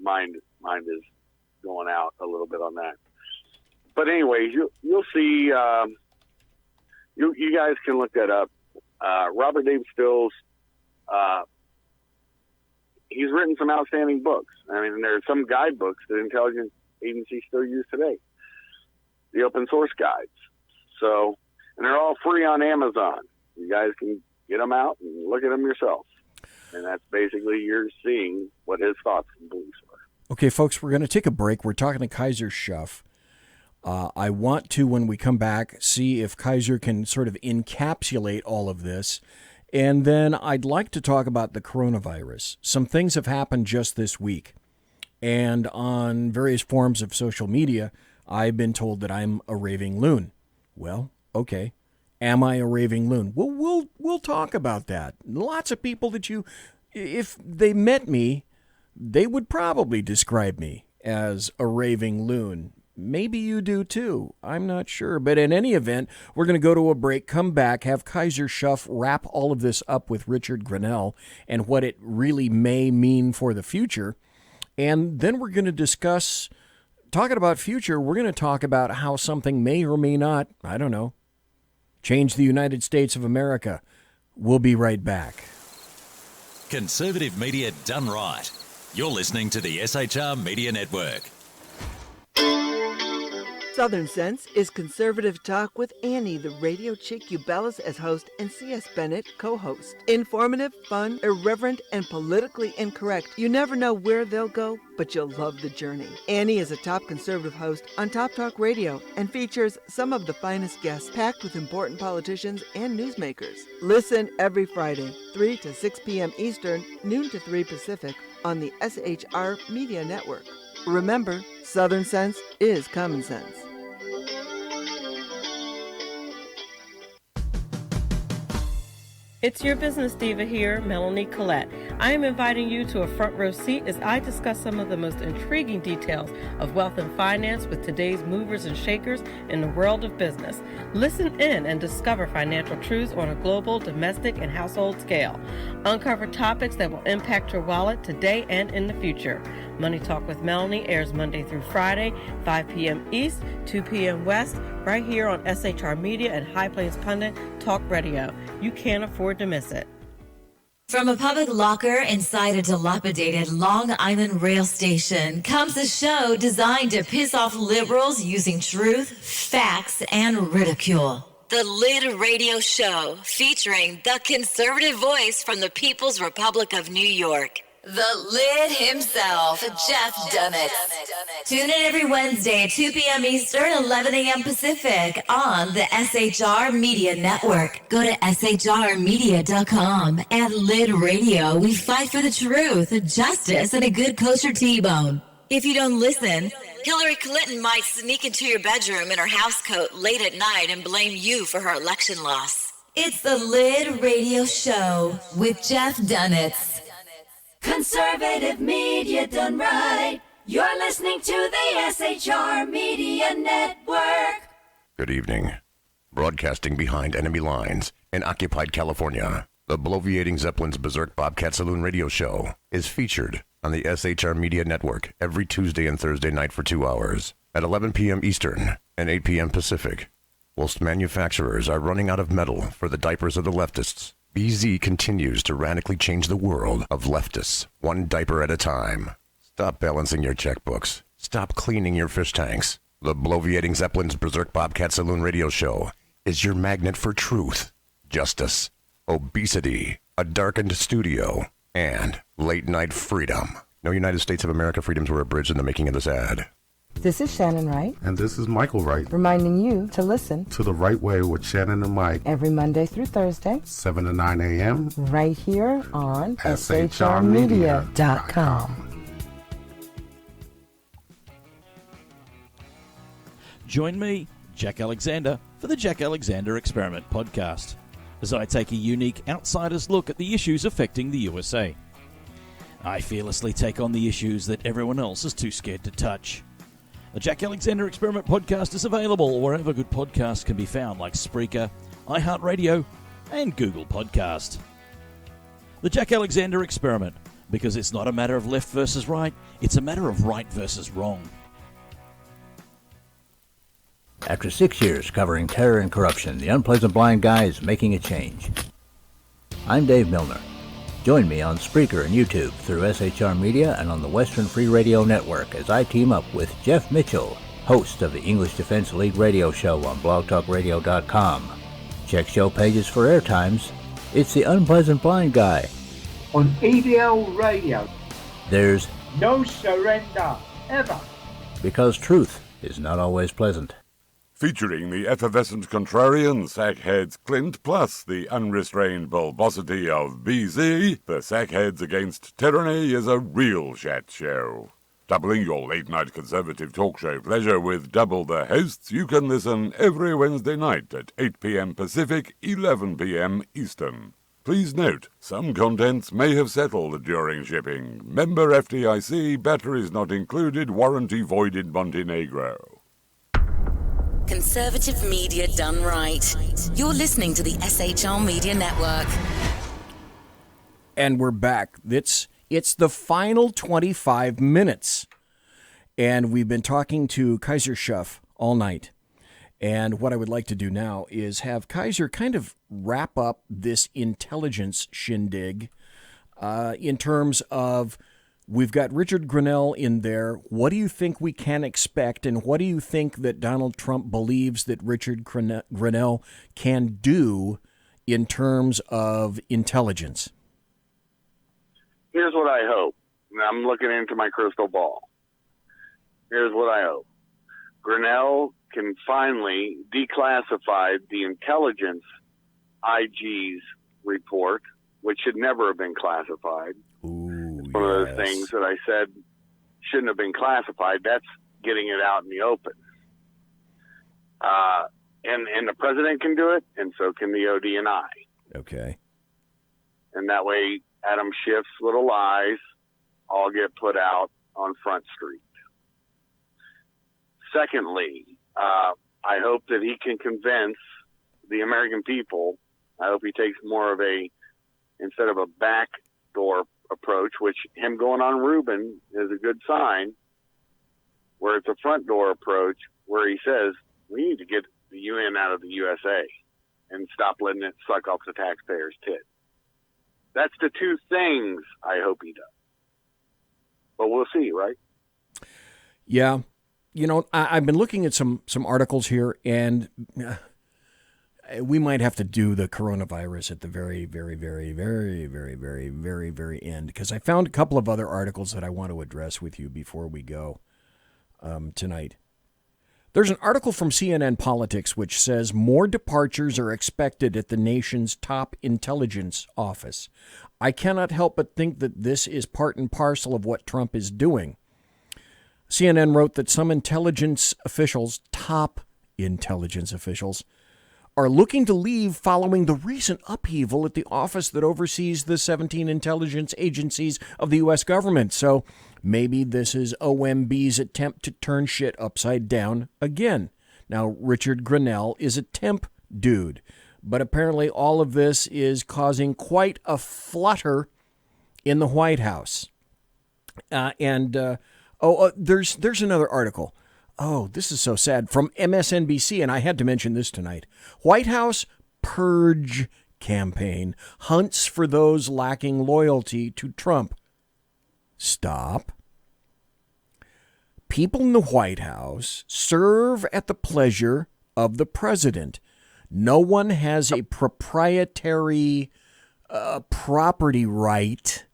Mind is going out a little bit on that. But anyways, you'll see. You guys can look that up. Robert David Steele's. He's written some outstanding books. I mean, there are some guidebooks that intelligence agencies still use today. the open source guides. So, and they're all free on Amazon. You guys can get them out and look at them yourself. And that's basically you're seeing what his thoughts and beliefs are. Okay, folks, we're going to take a break. We're talking to Kaiser Schuff. I want to, when we come back, see if Kaiser can sort of encapsulate all of this. And then I'd like to talk about the coronavirus. Some things have happened just this week. And on various forms of social media, I've been told that I'm a raving loon. Well, okay. Am I a raving loon? Well, we'll talk about that. Lots of people that if they met me, they would probably describe me as a raving loon. Maybe you do too. I'm not sure. But in any event, we're going to go to a break, come back, have Kaiser Schuff wrap all of this up with Richard Greenell and what it really may mean for the future. And then we're going to discuss, talking about future, we're going to talk about how something may or may not, I don't know, change the United States of America. We'll be right back. Conservative media done right. You're listening to the SHR Media Network. Southern Sense is conservative talk with Annie, the radio chick you bellows as host, and C.S. Bennett co-host. Informative, fun, irreverent, and politically incorrect. You never know where they'll go, but you'll love the journey. Annie is a top conservative host on Top Talk Radio and features some of the finest guests packed with important politicians and newsmakers. Listen every Friday, 3 to 6 p.m. Eastern, noon to 3 Pacific, on the SHR Media Network. Remember, Southern Sense is common sense. It's your business diva here, Melanie Collette. I am inviting you to a front row seat as I discuss some of the most intriguing details of wealth and finance with today's movers and shakers in the world of business. Listen in and discover financial truths on a global, domestic, and household scale. Uncover topics that will impact your wallet today and in the future. Money Talk with Melanie airs Monday through Friday, 5 p.m. East, 2 p.m. West, right here on SHR Media and High Plains Pundit Talk Radio. You can't afford to miss it. From a public locker inside a dilapidated Long Island rail station comes a show designed to piss off liberals using truth, facts, and ridicule. The Lid Radio Show, featuring the conservative voice from the People's Republic of New York. The Lid himself, Jeff Dunnett. Tune in every Wednesday at 2 p.m. Eastern, 11 a.m. Pacific on the SHR Media Network. Go to shrmedia.com. At Lid Radio, we fight for the truth, justice, and a good kosher T-bone. If you don't listen, Hillary Clinton might sneak into your bedroom in her housecoat late at night and blame you for her election loss. It's the Lid Radio Show with Jeff Dunnett. Conservative media done right. You're listening to the SHR Media Network. Good evening. Broadcasting behind enemy lines in occupied California, the bloviating Zeppelin's Berserk Bobcat Saloon radio show is featured on the SHR Media Network every Tuesday and Thursday night for 2 hours at 11 p.m. Eastern and 8 p.m. Pacific. Whilst manufacturers are running out of metal for the diapers of the leftists, BZ continues to radically change the world of leftists, one diaper at a time. Stop balancing your checkbooks. Stop cleaning your fish tanks. The bloviating Zeppelin's Berserk Bobcat Saloon radio show is your magnet for truth, justice, obesity, a darkened studio, and late-night freedom. No United States of America freedoms were abridged in the making of this ad. This is Shannon Wright. And this is Michael Wright. Reminding you to listen to The Right Way with Shannon and Mike. Every Monday through Thursday. 7 to 9 a.m. Right here on shrmedia.com. Join me, Jack Alexander, for the Jack Alexander Experiment podcast, as I take a unique outsider's look at the issues affecting the USA. I fearlessly take on the issues that everyone else is too scared to touch. The Jack Alexander Experiment podcast is available wherever good podcasts can be found, like Spreaker, iHeartRadio, and Google Podcast. The Jack Alexander Experiment, because it's not a matter of left versus right, it's a matter of right versus wrong. After 6 years covering terror and corruption, the unpleasant blind guy is making a change. I'm Dave Milner. Join me on Spreaker and YouTube through SHR Media and on the Western Free Radio Network as I team up with Jeff Mitchell host of the English Defense League radio show on blogtalkradio.com. Check show pages for airtimes. It's the Unpleasant Blind Guy. On EDL Radio. There's no surrender, ever. Because truth is not always pleasant. Featuring the effervescent contrarian Sackheads Clint, plus the unrestrained bulbosity of BZ, the Sackheads Against Tyranny is a real Shat show. Doubling your late-night conservative talk show pleasure with double the hosts, you can listen every Wednesday night at 8 p.m. Pacific, 11 p.m. Eastern. Please note, some contents may have settled during shipping. Member FDIC, batteries not included, warranty voided Montenegro. Conservative media done right. You're listening to the SHR Media Network. And we're back. It's the final 25 minutes. And we've been talking to Kaiser Schuff all night. And what I would like to do now is have Kaiser kind of wrap up this intelligence shindig in terms of, we've got Richard Grenell in there. What do you think we can expect, and what do you think that Donald Trump believes that Richard Grenell can do in terms of intelligence? Here's what I hope. I'm looking into my crystal ball. Here's what I hope. Grenell can finally declassify the intelligence IG's report, which should never have been classified. Ooh, one of those things that I said shouldn't have been classified. That's getting it out in the open. And the president can do it, and so can the ODNI. Okay. And that way, Adam Schiff's little lies all get put out on Front Street. Secondly, I hope that he can convince the American people. I hope he takes more of instead of a backdoor approach, which him going on Rubin is a good sign, where it's a front door approach where he says, we need to get the UN out of the USA and stop letting it suck off the taxpayers' tit. That's the two things I hope he does. But we'll see, right? Yeah. You know, I've been looking at some articles here, and we might have to do the coronavirus at the very, very, very, very, very, very, very, very end, because I found a couple of other articles that I want to address with you before we go tonight. There's an article from CNN Politics which says more departures are expected at the nation's top intelligence office. I cannot help but think that this is part and parcel of what Trump is doing. CNN wrote that some intelligence officials, top intelligence officials, are looking to leave following the recent upheaval at the office that oversees the 17 intelligence agencies of the U.S. government. So maybe this is OMB's attempt to turn shit upside down again. Now, Richard Grenell is a temp dude, but apparently all of this is causing quite a flutter in the White House. There's another article. Oh, this is so sad. From MSNBC, and I had to mention this tonight. White House Purge campaign hunts for those lacking loyalty to Trump. Stop. People in the White House serve at the pleasure of the president. No one has a proprietary property right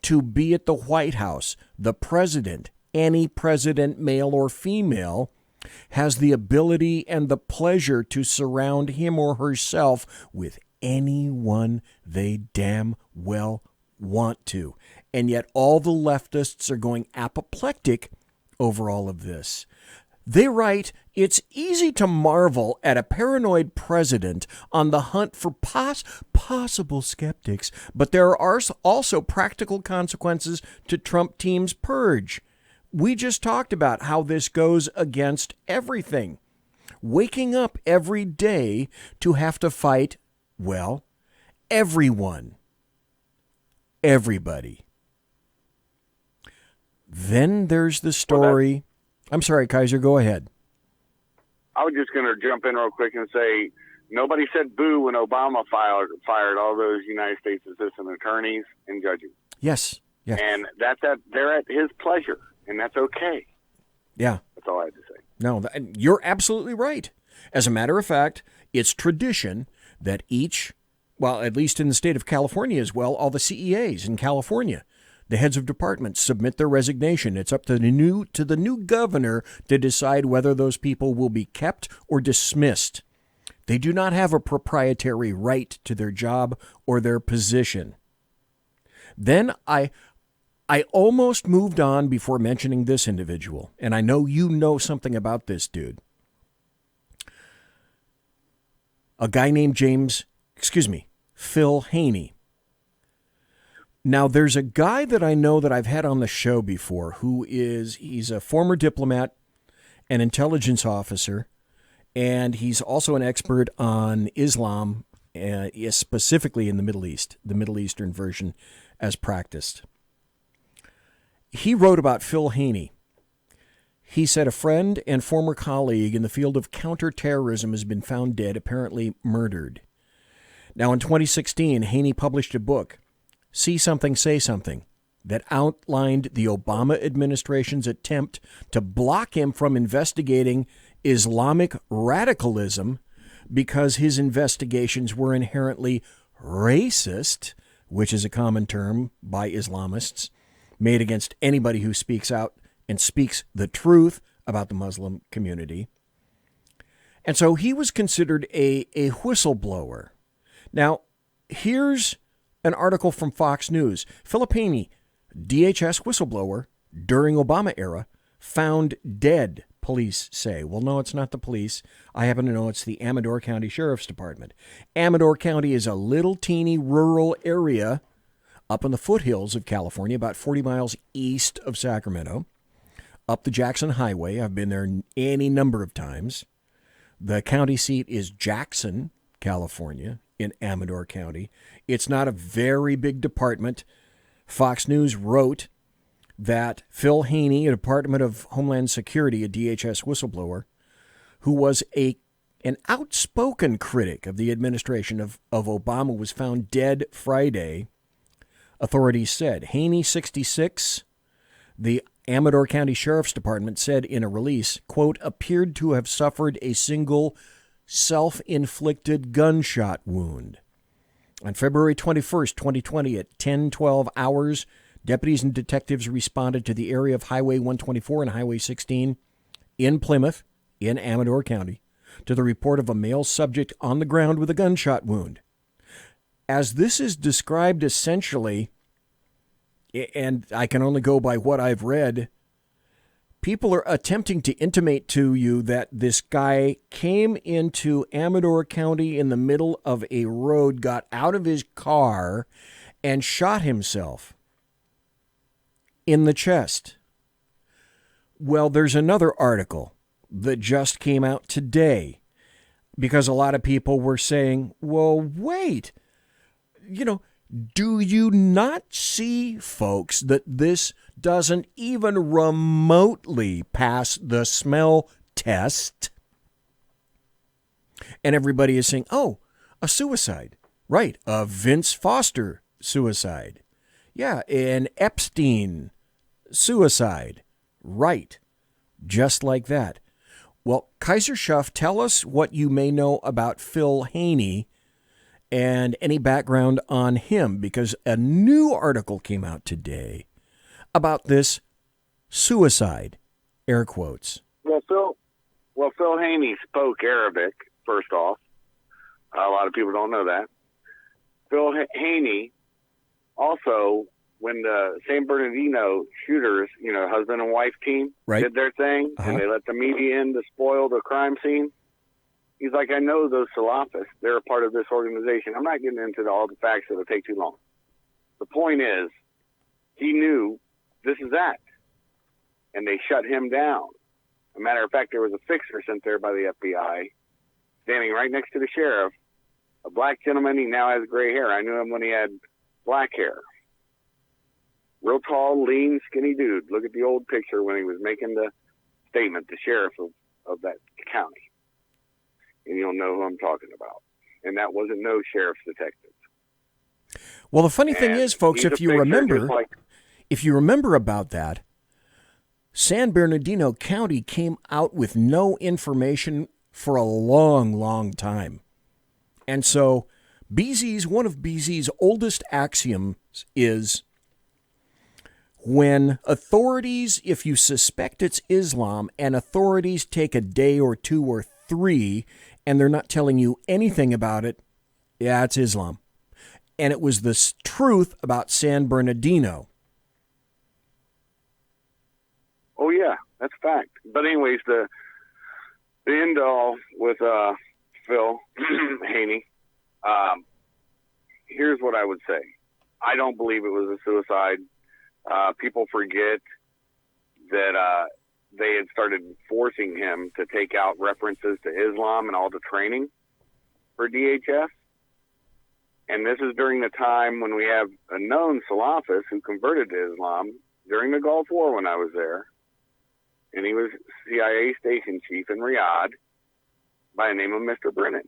to be at the White House. The president, any president, male or female, has the ability and the pleasure to surround him or herself with anyone they damn well want to. And yet all the leftists are going apoplectic over all of this. They write, it's easy to marvel at a paranoid president on the hunt for possible skeptics, but there are also practical consequences to Trump team's purge. We just talked about how this goes against everything. Waking up every day to have to fight, well, everyone. Everybody. Then there's the story. I'm sorry, Kaiser, go ahead. I was just going to jump in real quick and say, nobody said boo when Obama fired all those United States assistant attorneys and judges. Yes. And they're at his pleasure, and that's okay. Yeah. That's all I had to say. No, you're absolutely right. As a matter of fact, it's tradition that at least in the state of California as well, all the CEAs in California, the heads of departments submit their resignation. It's up to the new governor to decide whether those people will be kept or dismissed. They do not have a proprietary right to their job or their position. Then I almost moved on before mentioning this individual, and I know you know something about this dude. A guy named Phil Haney. Now, there's a guy that I know that I've had on the show before he's a former diplomat, an intelligence officer, and he's also an expert on Islam, specifically in the Middle East, the Middle Eastern version as practiced. He wrote about Phil Haney. He said a friend and former colleague in the field of counterterrorism has been found dead, apparently murdered. Now, in 2016, Haney published a book, See Something, Say Something, that outlined the Obama administration's attempt to block him from investigating Islamic radicalism because his investigations were inherently racist, which is a common term by Islamists, made against anybody who speaks out and speaks the truth about the Muslim community. And so he was considered a whistleblower. Now, here's an article from Fox News. Philip Haney, DHS whistleblower during Obama era, found dead, police say. Well, no, it's not the police. I happen to know it's the Amador County Sheriff's Department. Amador County is a little teeny rural area up in the foothills of California, about 40 miles east of Sacramento, up the Jackson Highway. I've been there any number of times. The county seat is Jackson, California, in Amador County. It's not a very big department. Fox News wrote that Phil Haney, a Department of Homeland Security, a DHS whistleblower, who was an outspoken critic of the administration of Obama, was found dead Friday, authorities said. Haney, 66, the Amador County Sheriff's Department said in a release, quote, appeared to have suffered a single self-inflicted gunshot wound. On February 21st, 2020, at 10:12 hours, deputies and detectives responded to the area of Highway 124 and Highway 16 in Plymouth, in Amador County, to the report of a male subject on the ground with a gunshot wound. As this is described essentially, and I can only go by what I've read, people are attempting to intimate to you that this guy came into Amador County in the middle of a road, got out of his car, and shot himself in the chest. Well, there's another article that just came out today, because a lot of people were saying, well, wait, do you not see, folks, that this doesn't even remotely pass the smell test? And everybody is saying, oh, a suicide. Right, a Vince Foster suicide. Yeah, an Epstein suicide. Right, just like that. Well, Kaiser Schuff, tell us what you may know about Phil Haney and any background on him, because a new article came out today about this suicide, air quotes. Well, Phil Haney spoke Arabic, first off. A lot of people don't know that. Phil Haney also, when the San Bernardino shooters, husband and wife team, did their thing, and they let the media in to spoil the crime scene, he's like, I know those Salafists. They're a part of this organization. I'm not getting into all the facts. It'll take too long. The point is, he knew this is that. And they shut him down. As a matter of fact, there was a fixer sent there by the FBI, standing right next to the sheriff, a black gentleman. He now has gray hair. I knew him when he had black hair. Real tall, lean, skinny dude. Look at the old picture when he was making the statement, the sheriff of that county. And you'll know who I'm talking about. And that wasn't no sheriff's detective. Well, the funny thing is, folks, if you remember about that, San Bernardino County came out with no information for a long, long time. And so one of BZ's oldest axioms is when authorities, if you suspect it's Islam, and authorities take a day or 2 or 3 and they're not telling you anything about it, yeah, it's Islam. And it was the truth about San Bernardino. Oh, yeah, that's a fact. But anyways, the end all with Phil Haney, here's what I would say. I don't believe it was a suicide. People forget that they had started forcing him to take out references to Islam and all the training for DHS. And this is during the time when we have a known Salafist who converted to Islam during the Gulf War when I was there. And he was CIA station chief in Riyadh by the name of Mr. Brennan,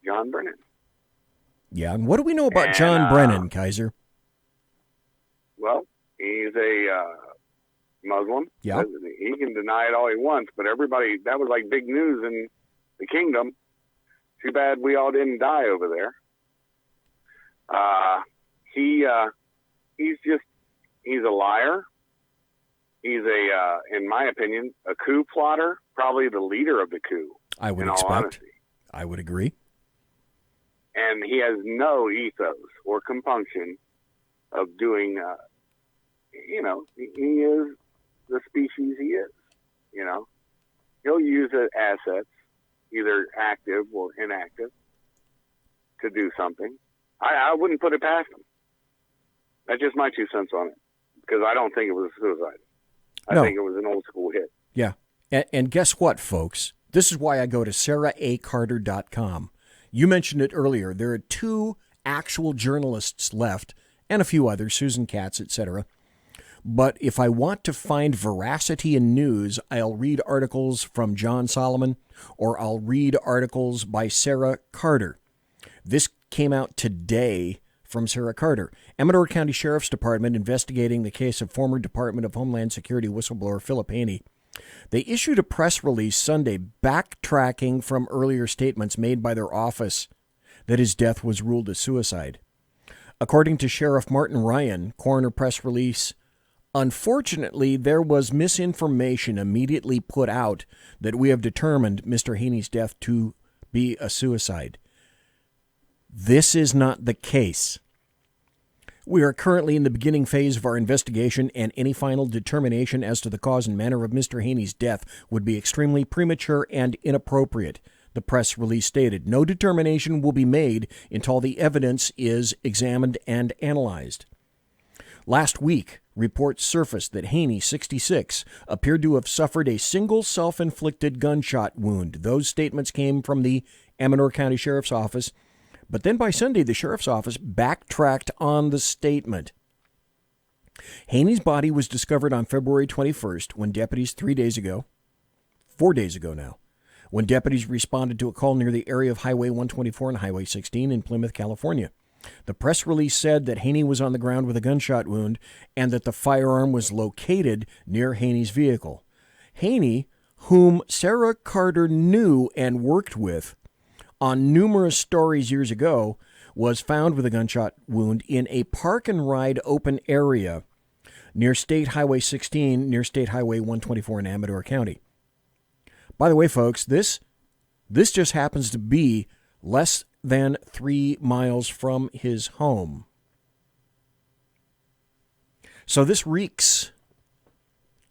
John Brennan. Yeah, and what do we know about John Brennan, Kaiser? Well, he's a Muslim. Yeah. He can deny it all he wants, but everybody, that was like big news in the kingdom. Too bad we all didn't die over there. He's a liar. He's in my opinion, a coup plotter, probably the leader of the coup. I would expect. I would agree. And he has no ethos or compunction of doing, he is the species he is, He'll use assets, either active or inactive, to do something. I wouldn't put it past him. That's just my 2 cents on it, because I don't think it was a suicide. I think it was an old school hit. Yeah. And guess what, folks? This is why I go to sarahacarter.com. You mentioned it earlier. There are 2 actual journalists left, and a few others, Susan Katz, etc. But if I want to find veracity in news, I'll read articles from John Solomon, or I'll read articles by Sarah Carter. This came out today from Sarah Carter. Amador County Sheriff's Department investigating the case of former Department of Homeland Security whistleblower Philip Haney. They issued a press release Sunday backtracking from earlier statements made by their office that his death was ruled a suicide. According to Sheriff Martin Ryan, coroner press release, unfortunately, there was misinformation immediately put out that we have determined Mr. Haney's death to be a suicide. This is not the case. We are currently in the beginning phase of our investigation, and any final determination as to the cause and manner of Mr. Haney's death would be extremely premature and inappropriate, the press release stated. No determination will be made until the evidence is examined and analyzed. Last week, reports surfaced that Haney, 66, appeared to have suffered a single self-inflicted gunshot wound. Those statements came from the Amador County Sheriff's Office. But then by Sunday, the Sheriff's Office backtracked on the statement. Haney's body was discovered on February 21st when deputies 4 days ago now, when deputies responded to a call near the area of Highway 124 and Highway 16 in Plymouth, California. The press release said that Haney was on the ground with a gunshot wound and that the firearm was located near Haney's vehicle. Haney, whom Sarah Carter knew and worked with on numerous stories years ago, was found with a gunshot wound in a park-and-ride open area near State Highway 16, near State Highway 124 in Amador County. By the way, folks, this just happens to be less than 3 miles from his home. So this reeks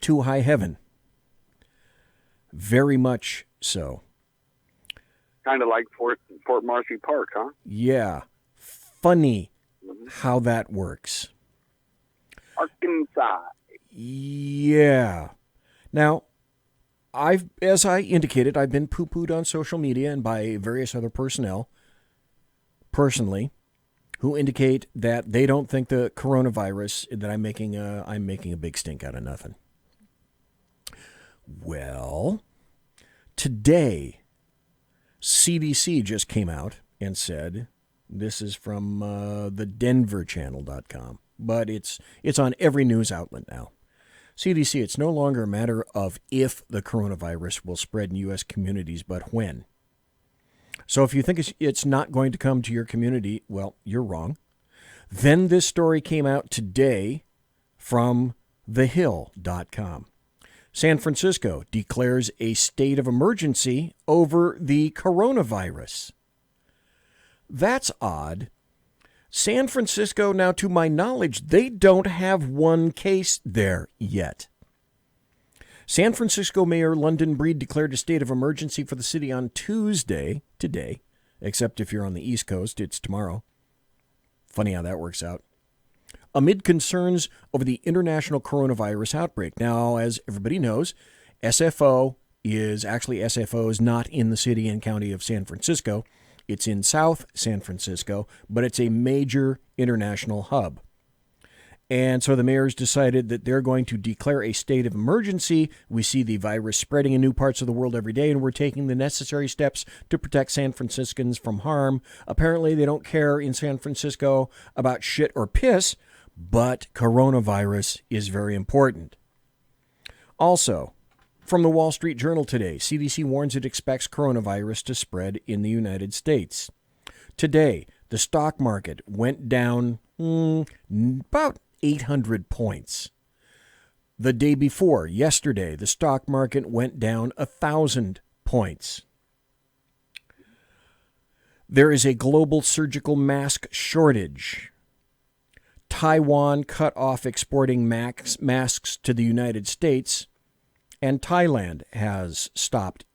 to high heaven. Very much so. Kind of like Fort Marcy Park, huh? Yeah. Funny how that works. Arkansas. Yeah. Now, as I indicated, I've been poo-pooed on social media and by various other personnel, personally, who indicate that they don't think the coronavirus, that I'm making a big stink out of nothing. Well, today, CDC just came out and said, this is from the denverchannel.com, but it's on every news outlet now. CDC, it's no longer a matter of if the coronavirus will spread in U.S. communities, but when. So if you think it's not going to come to your community, well, you're wrong. Then this story came out today from thehill.com. San Francisco declares a state of emergency over the coronavirus. That's odd. San Francisco, now to my knowledge, they don't have one case there yet. San Francisco Mayor London Breed declared a state of emergency for the city on Tuesday, today, except if you're on the East Coast, it's tomorrow. Funny how that works out. Amid concerns over the international coronavirus outbreak. Now, as everybody knows, SFO is not in the city and county of San Francisco. It's in South San Francisco, but it's a major international hub. And so the mayors decided that they're going to declare a state of emergency. We see the virus spreading in new parts of the world every day, and we're taking the necessary steps to protect San Franciscans from harm. Apparently, they don't care in San Francisco about shit or piss, but coronavirus is very important. Also, from the Wall Street Journal today, CDC warns it expects coronavirus to spread in the United States. Today, the stock market went down about 800 points. The day before, yesterday, the stock market went down 1,000 points. There is a global surgical mask shortage. Taiwan cut off exporting masks to the United States, and Thailand has stopped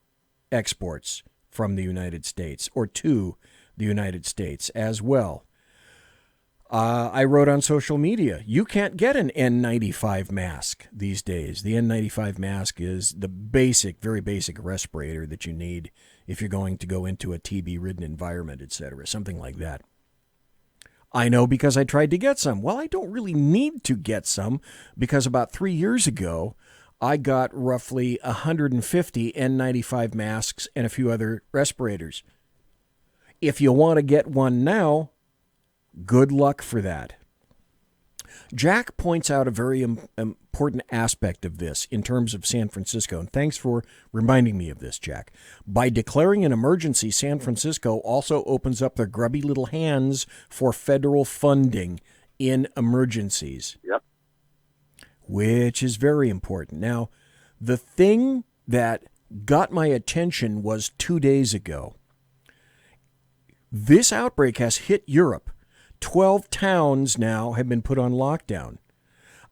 exports from the United States, or to the United States as well. I wrote on social media, you can't get an N95 mask these days. The N95 mask is the basic, very basic respirator that you need if you're going to go into a TB-ridden environment, etc., something like that. I know because I tried to get some. Well, I don't really need to get some because about 3 years ago, I got roughly 150 N95 masks and a few other respirators. If you want to get one now, good luck for that. Jack points out a very important aspect of this in terms of San Francisco, and thanks for reminding me of this, Jack. By declaring an emergency, San Francisco also opens up their grubby little hands for federal funding in emergencies. Yep. Which is very important. Now, the thing that got my attention was 2 days ago. This outbreak has hit Europe. 12 towns now have been put on lockdown.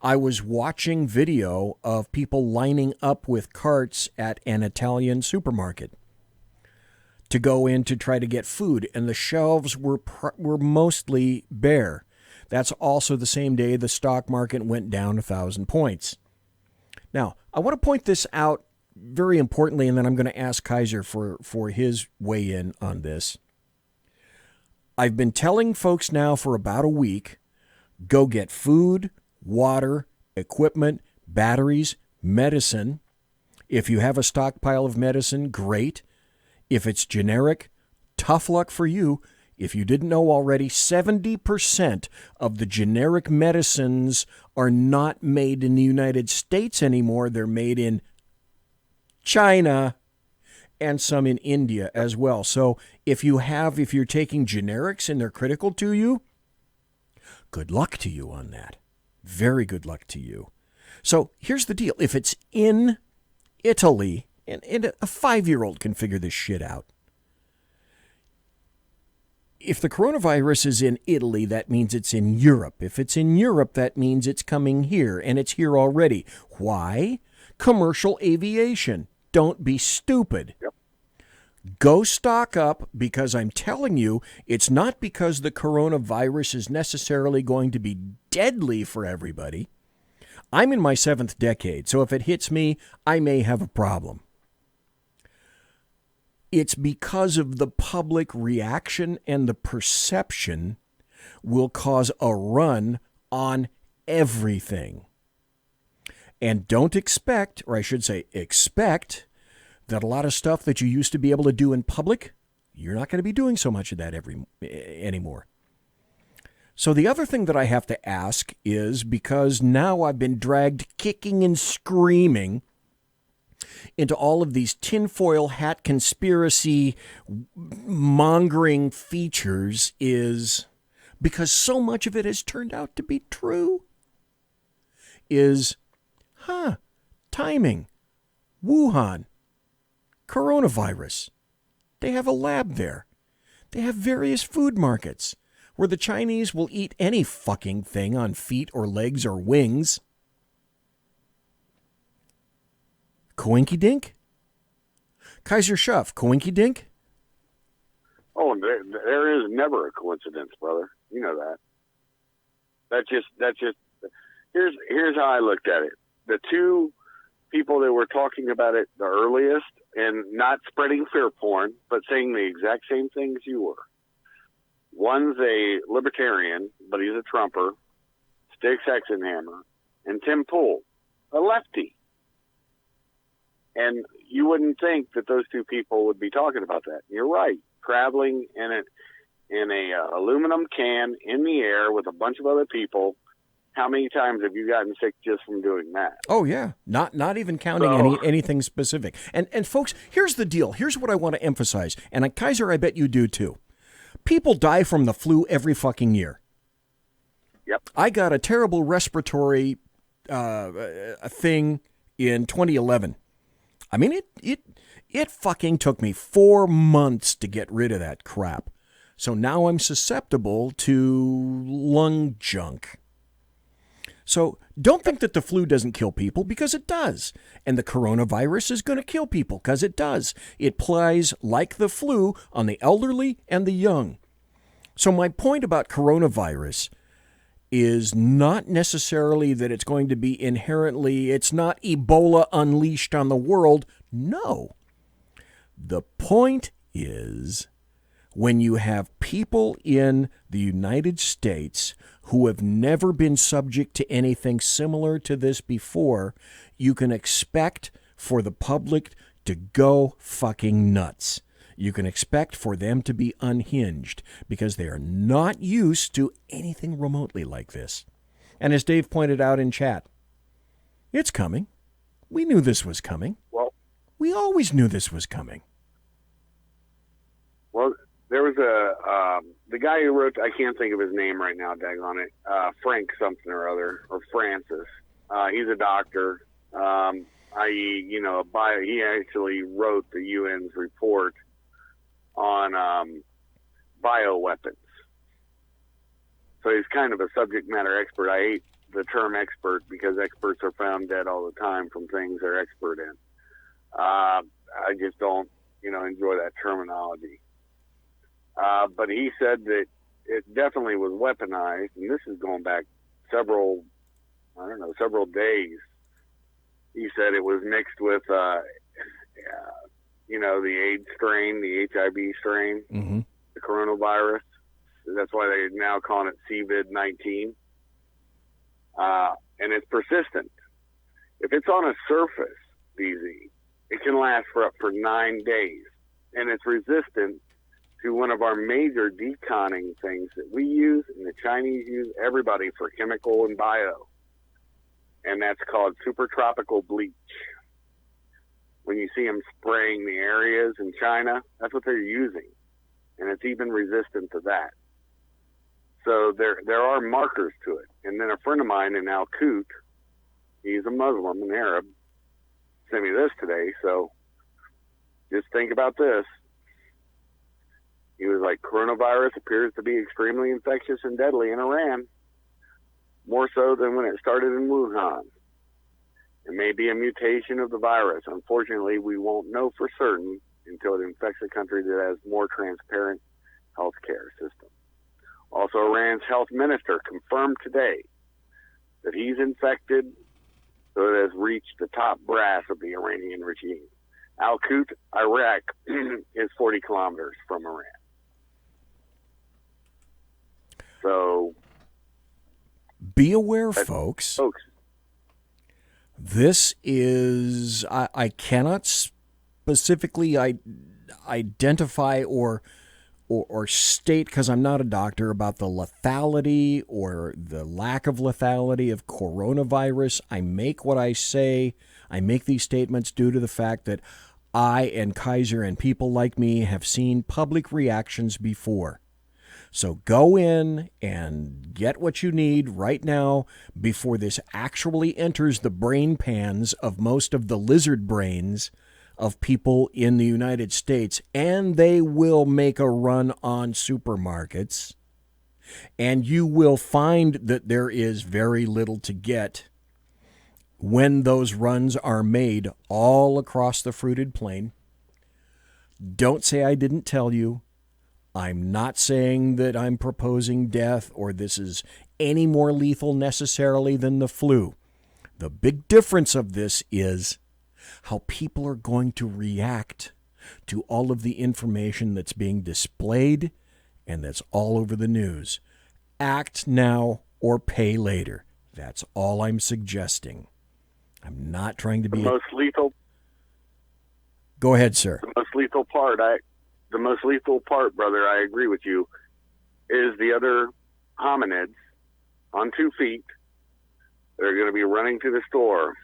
I was watching video of people lining up with carts at an Italian supermarket to go in to try to get food, and the shelves were mostly bare. That's also the same day the stock market went down 1,000 points. Now, I want to point this out very importantly, and then I'm going to ask Kaiser for his weigh in on this. I've been telling folks now for about a week, go get food, water, equipment, batteries, medicine. If you have a stockpile of medicine, great. If it's generic, tough luck for you. If you didn't know already, 70% of the generic medicines are not made in the United States anymore. They're made in China and some in India as well. So if you're taking generics and they're critical to you, good luck to you on that. Very good luck to you. So here's the deal. If it's in Italy, and a 5-year-old can figure this shit out. If the coronavirus is in Italy, that means it's in Europe. If it's in Europe, that means it's coming here, and it's here already. Why? Commercial aviation. Don't be stupid. Yep. Go stock up, because I'm telling you, it's not because the coronavirus is necessarily going to be deadly for everybody. I'm in my 7th decade, so if it hits me, I may have a problem. It's because of the public reaction, and the perception will cause a run on everything. And don't expect, or I should say expect, that a lot of stuff that you used to be able to do in public, you're not going to be doing so much of that anymore. So the other thing that I have to ask is, because now I've been dragged kicking and screaming into all of these tinfoil hat conspiracy mongering features, is because so much of it has turned out to be true, is, timing, Wuhan, coronavirus. They have a lab there. They have various food markets where the Chinese will eat any fucking thing on feet or legs or wings. Coinky dink? Kaiser Schuff, coinky dink? Oh, there is never a coincidence, brother. You know that. That's just. Here's how I looked at it. The two people that were talking about it the earliest, and not spreading fear porn, but saying the exact same things you were. One's a libertarian, but he's a Trumper, Sticks Hexenhammer, and Tim Pool, a lefty. And you wouldn't think that those two people would be talking about that. You're right. Traveling in a aluminum can in the air with a bunch of other people. How many times have you gotten sick just from doing that? Oh yeah, not even counting anything specific. And folks, here's the deal. Here's what I want to emphasize. And Kaiser, I bet you do too. People die from the flu every fucking year. Yep. I got a terrible respiratory thing in 2011. I mean, it fucking took me 4 months to get rid of that crap. So now I'm susceptible to lung junk. So don't think that the flu doesn't kill people, because it does. And the coronavirus is going to kill people, because it does. It plies like the flu on the elderly and the young. So my point about coronavirus is not necessarily that it's going to be inherently, it's not Ebola unleashed on the world. No. The point is, when you have people in the United States who have never been subject to anything similar to this before, you can expect for the public to go fucking nuts. You can expect for them to be unhinged, because they are not used to anything remotely like this. And as Dave pointed out in chat, it's coming. We knew this was coming. Well, we always knew this was coming. Well, there was the guy who wrote, I can't think of his name right now, daggone it, Frank something or other, or Francis. He's a doctor. He actually wrote the UN's report on bioweapons. So he's kind of a subject matter expert. I hate the term expert, because experts are found dead all the time from things they're expert in. I just don't, enjoy that terminology. But he said that it definitely was weaponized, and this is going back several days. He said it was mixed with, the AIDS strain, the HIV strain, the coronavirus. That's why they're now calling it COVID-19. And it's persistent. If it's on a surface, BZ, it can last for up for 9 days. And it's resistant to one of our major deconning things that we use, and the Chinese use, everybody, for chemical and bio. And that's called supertropical bleach. When you see them spraying the areas in China, that's what they're using. And it's even resistant to that. So there are markers to it. And then a friend of mine in Al-Qut, he's a Muslim, an Arab, sent me this today. So just think about this. He was like, coronavirus appears to be extremely infectious and deadly in Iran, more so than when it started in Wuhan. It may be a mutation of the virus. Unfortunately, we won't know for certain until it infects a country that has more transparent healthcare system. Also, Iran's health minister confirmed today that he's infected, so it has reached the top brass of the Iranian regime. Al-Qut, Iraq, is 40 kilometers from Iran. So, be aware, folks. This is, I cannot specifically identify or or state, because I'm not a doctor, about the lethality or the lack of lethality of coronavirus. I make what I say. I make these statements due to the fact that I and Kaiser and people like me have seen public reactions before. So go in and get what you need right now before this actually enters the brain pans of most of the lizard brains of people in the United States, and they will make a run on supermarkets, and you will find that there is very little to get when those runs are made all across the fruited plain. Don't say I didn't tell you. I'm not saying that I'm proposing death or this is any more lethal necessarily than the flu. The big difference of this is how people are going to react to all of the information that's being displayed and that's all over the news. Act now or pay later. That's all I'm suggesting. I'm not trying to be... The most lethal... Go ahead, sir. The most lethal part, brother, I agree with you, is the other hominids on 2 feet that are going to be running to the store.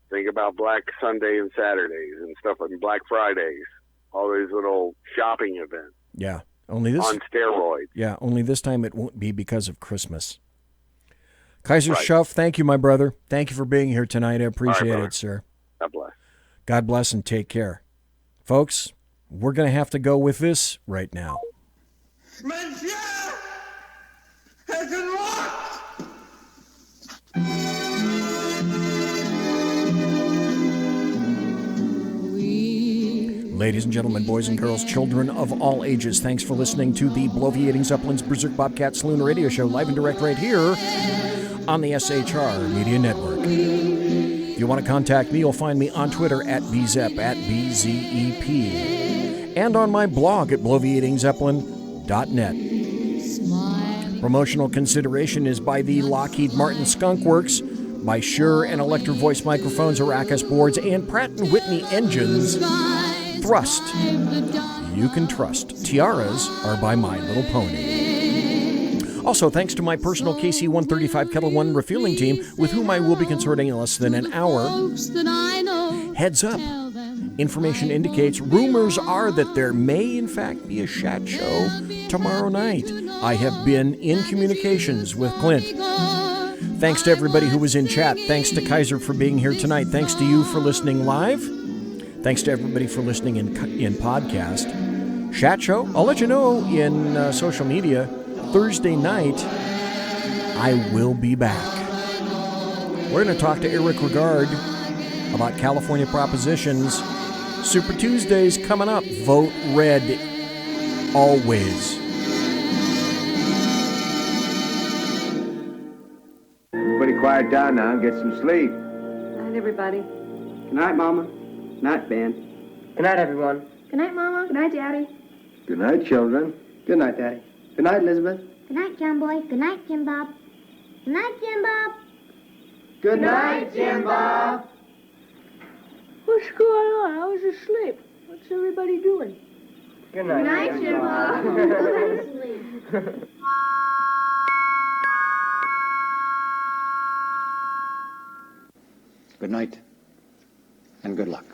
Think about Black Sunday and Saturdays and stuff like Black Fridays, all these little shopping events. Yeah, only this on steroids. Yeah, only this time it won't be because of Christmas. Kaiser Schuff, thank you, my brother. Thank you for being here tonight. I appreciate it, sir. God bless. God bless and take care. Folks, we're going to have to go with this right now. Monsieur has been locked! Ladies and gentlemen, boys and girls, children of all ages, thanks for listening to the Bloviating Zeppelin's Berserk Bobcat Saloon radio show, live and direct right here on the SHR Media Network. If you want to contact me, you'll find me on Twitter at BZEP, at BZEP, and on my blog at bloviatingzeppelin.net. Promotional consideration is by the Lockheed Martin Skunk Works, by Shure and Electro Voice microphones, Aracus boards, and Pratt & Whitney engines. Thrust, you can trust. Tiaras are by My Little Pony. Also, thanks to my personal KC-135 Kettle One refueling team, with whom I will be consorting in less than an hour. Heads up. Information indicates rumors are that there may, in fact, be a Shat show tomorrow night. I have been in communications with Clint. Thanks to everybody who was in chat. Thanks to Kaiser for being here tonight. Thanks to you for listening live. Thanks to everybody for listening in podcast. Shat show, I'll let you know in social media. Thursday night, I will be back. We're going to talk to Eric Regard about California propositions. Super Tuesdays coming up. Vote red always. Everybody quiet down now and get some sleep. Good night, everybody. Good night, Mama. Good night, Ben. Good night, everyone. Good night, Mama. Good night, Daddy. Good night, children. Good night, Daddy. Good night, Elizabeth. Good night, John Boy. Good night, Jim Bob. Good night, Jim Bob. Good night, Jim Bob. What's going on? I was asleep. What's everybody doing? Good night, Good night, Jim Bob. Go to sleep. Good night, and good luck.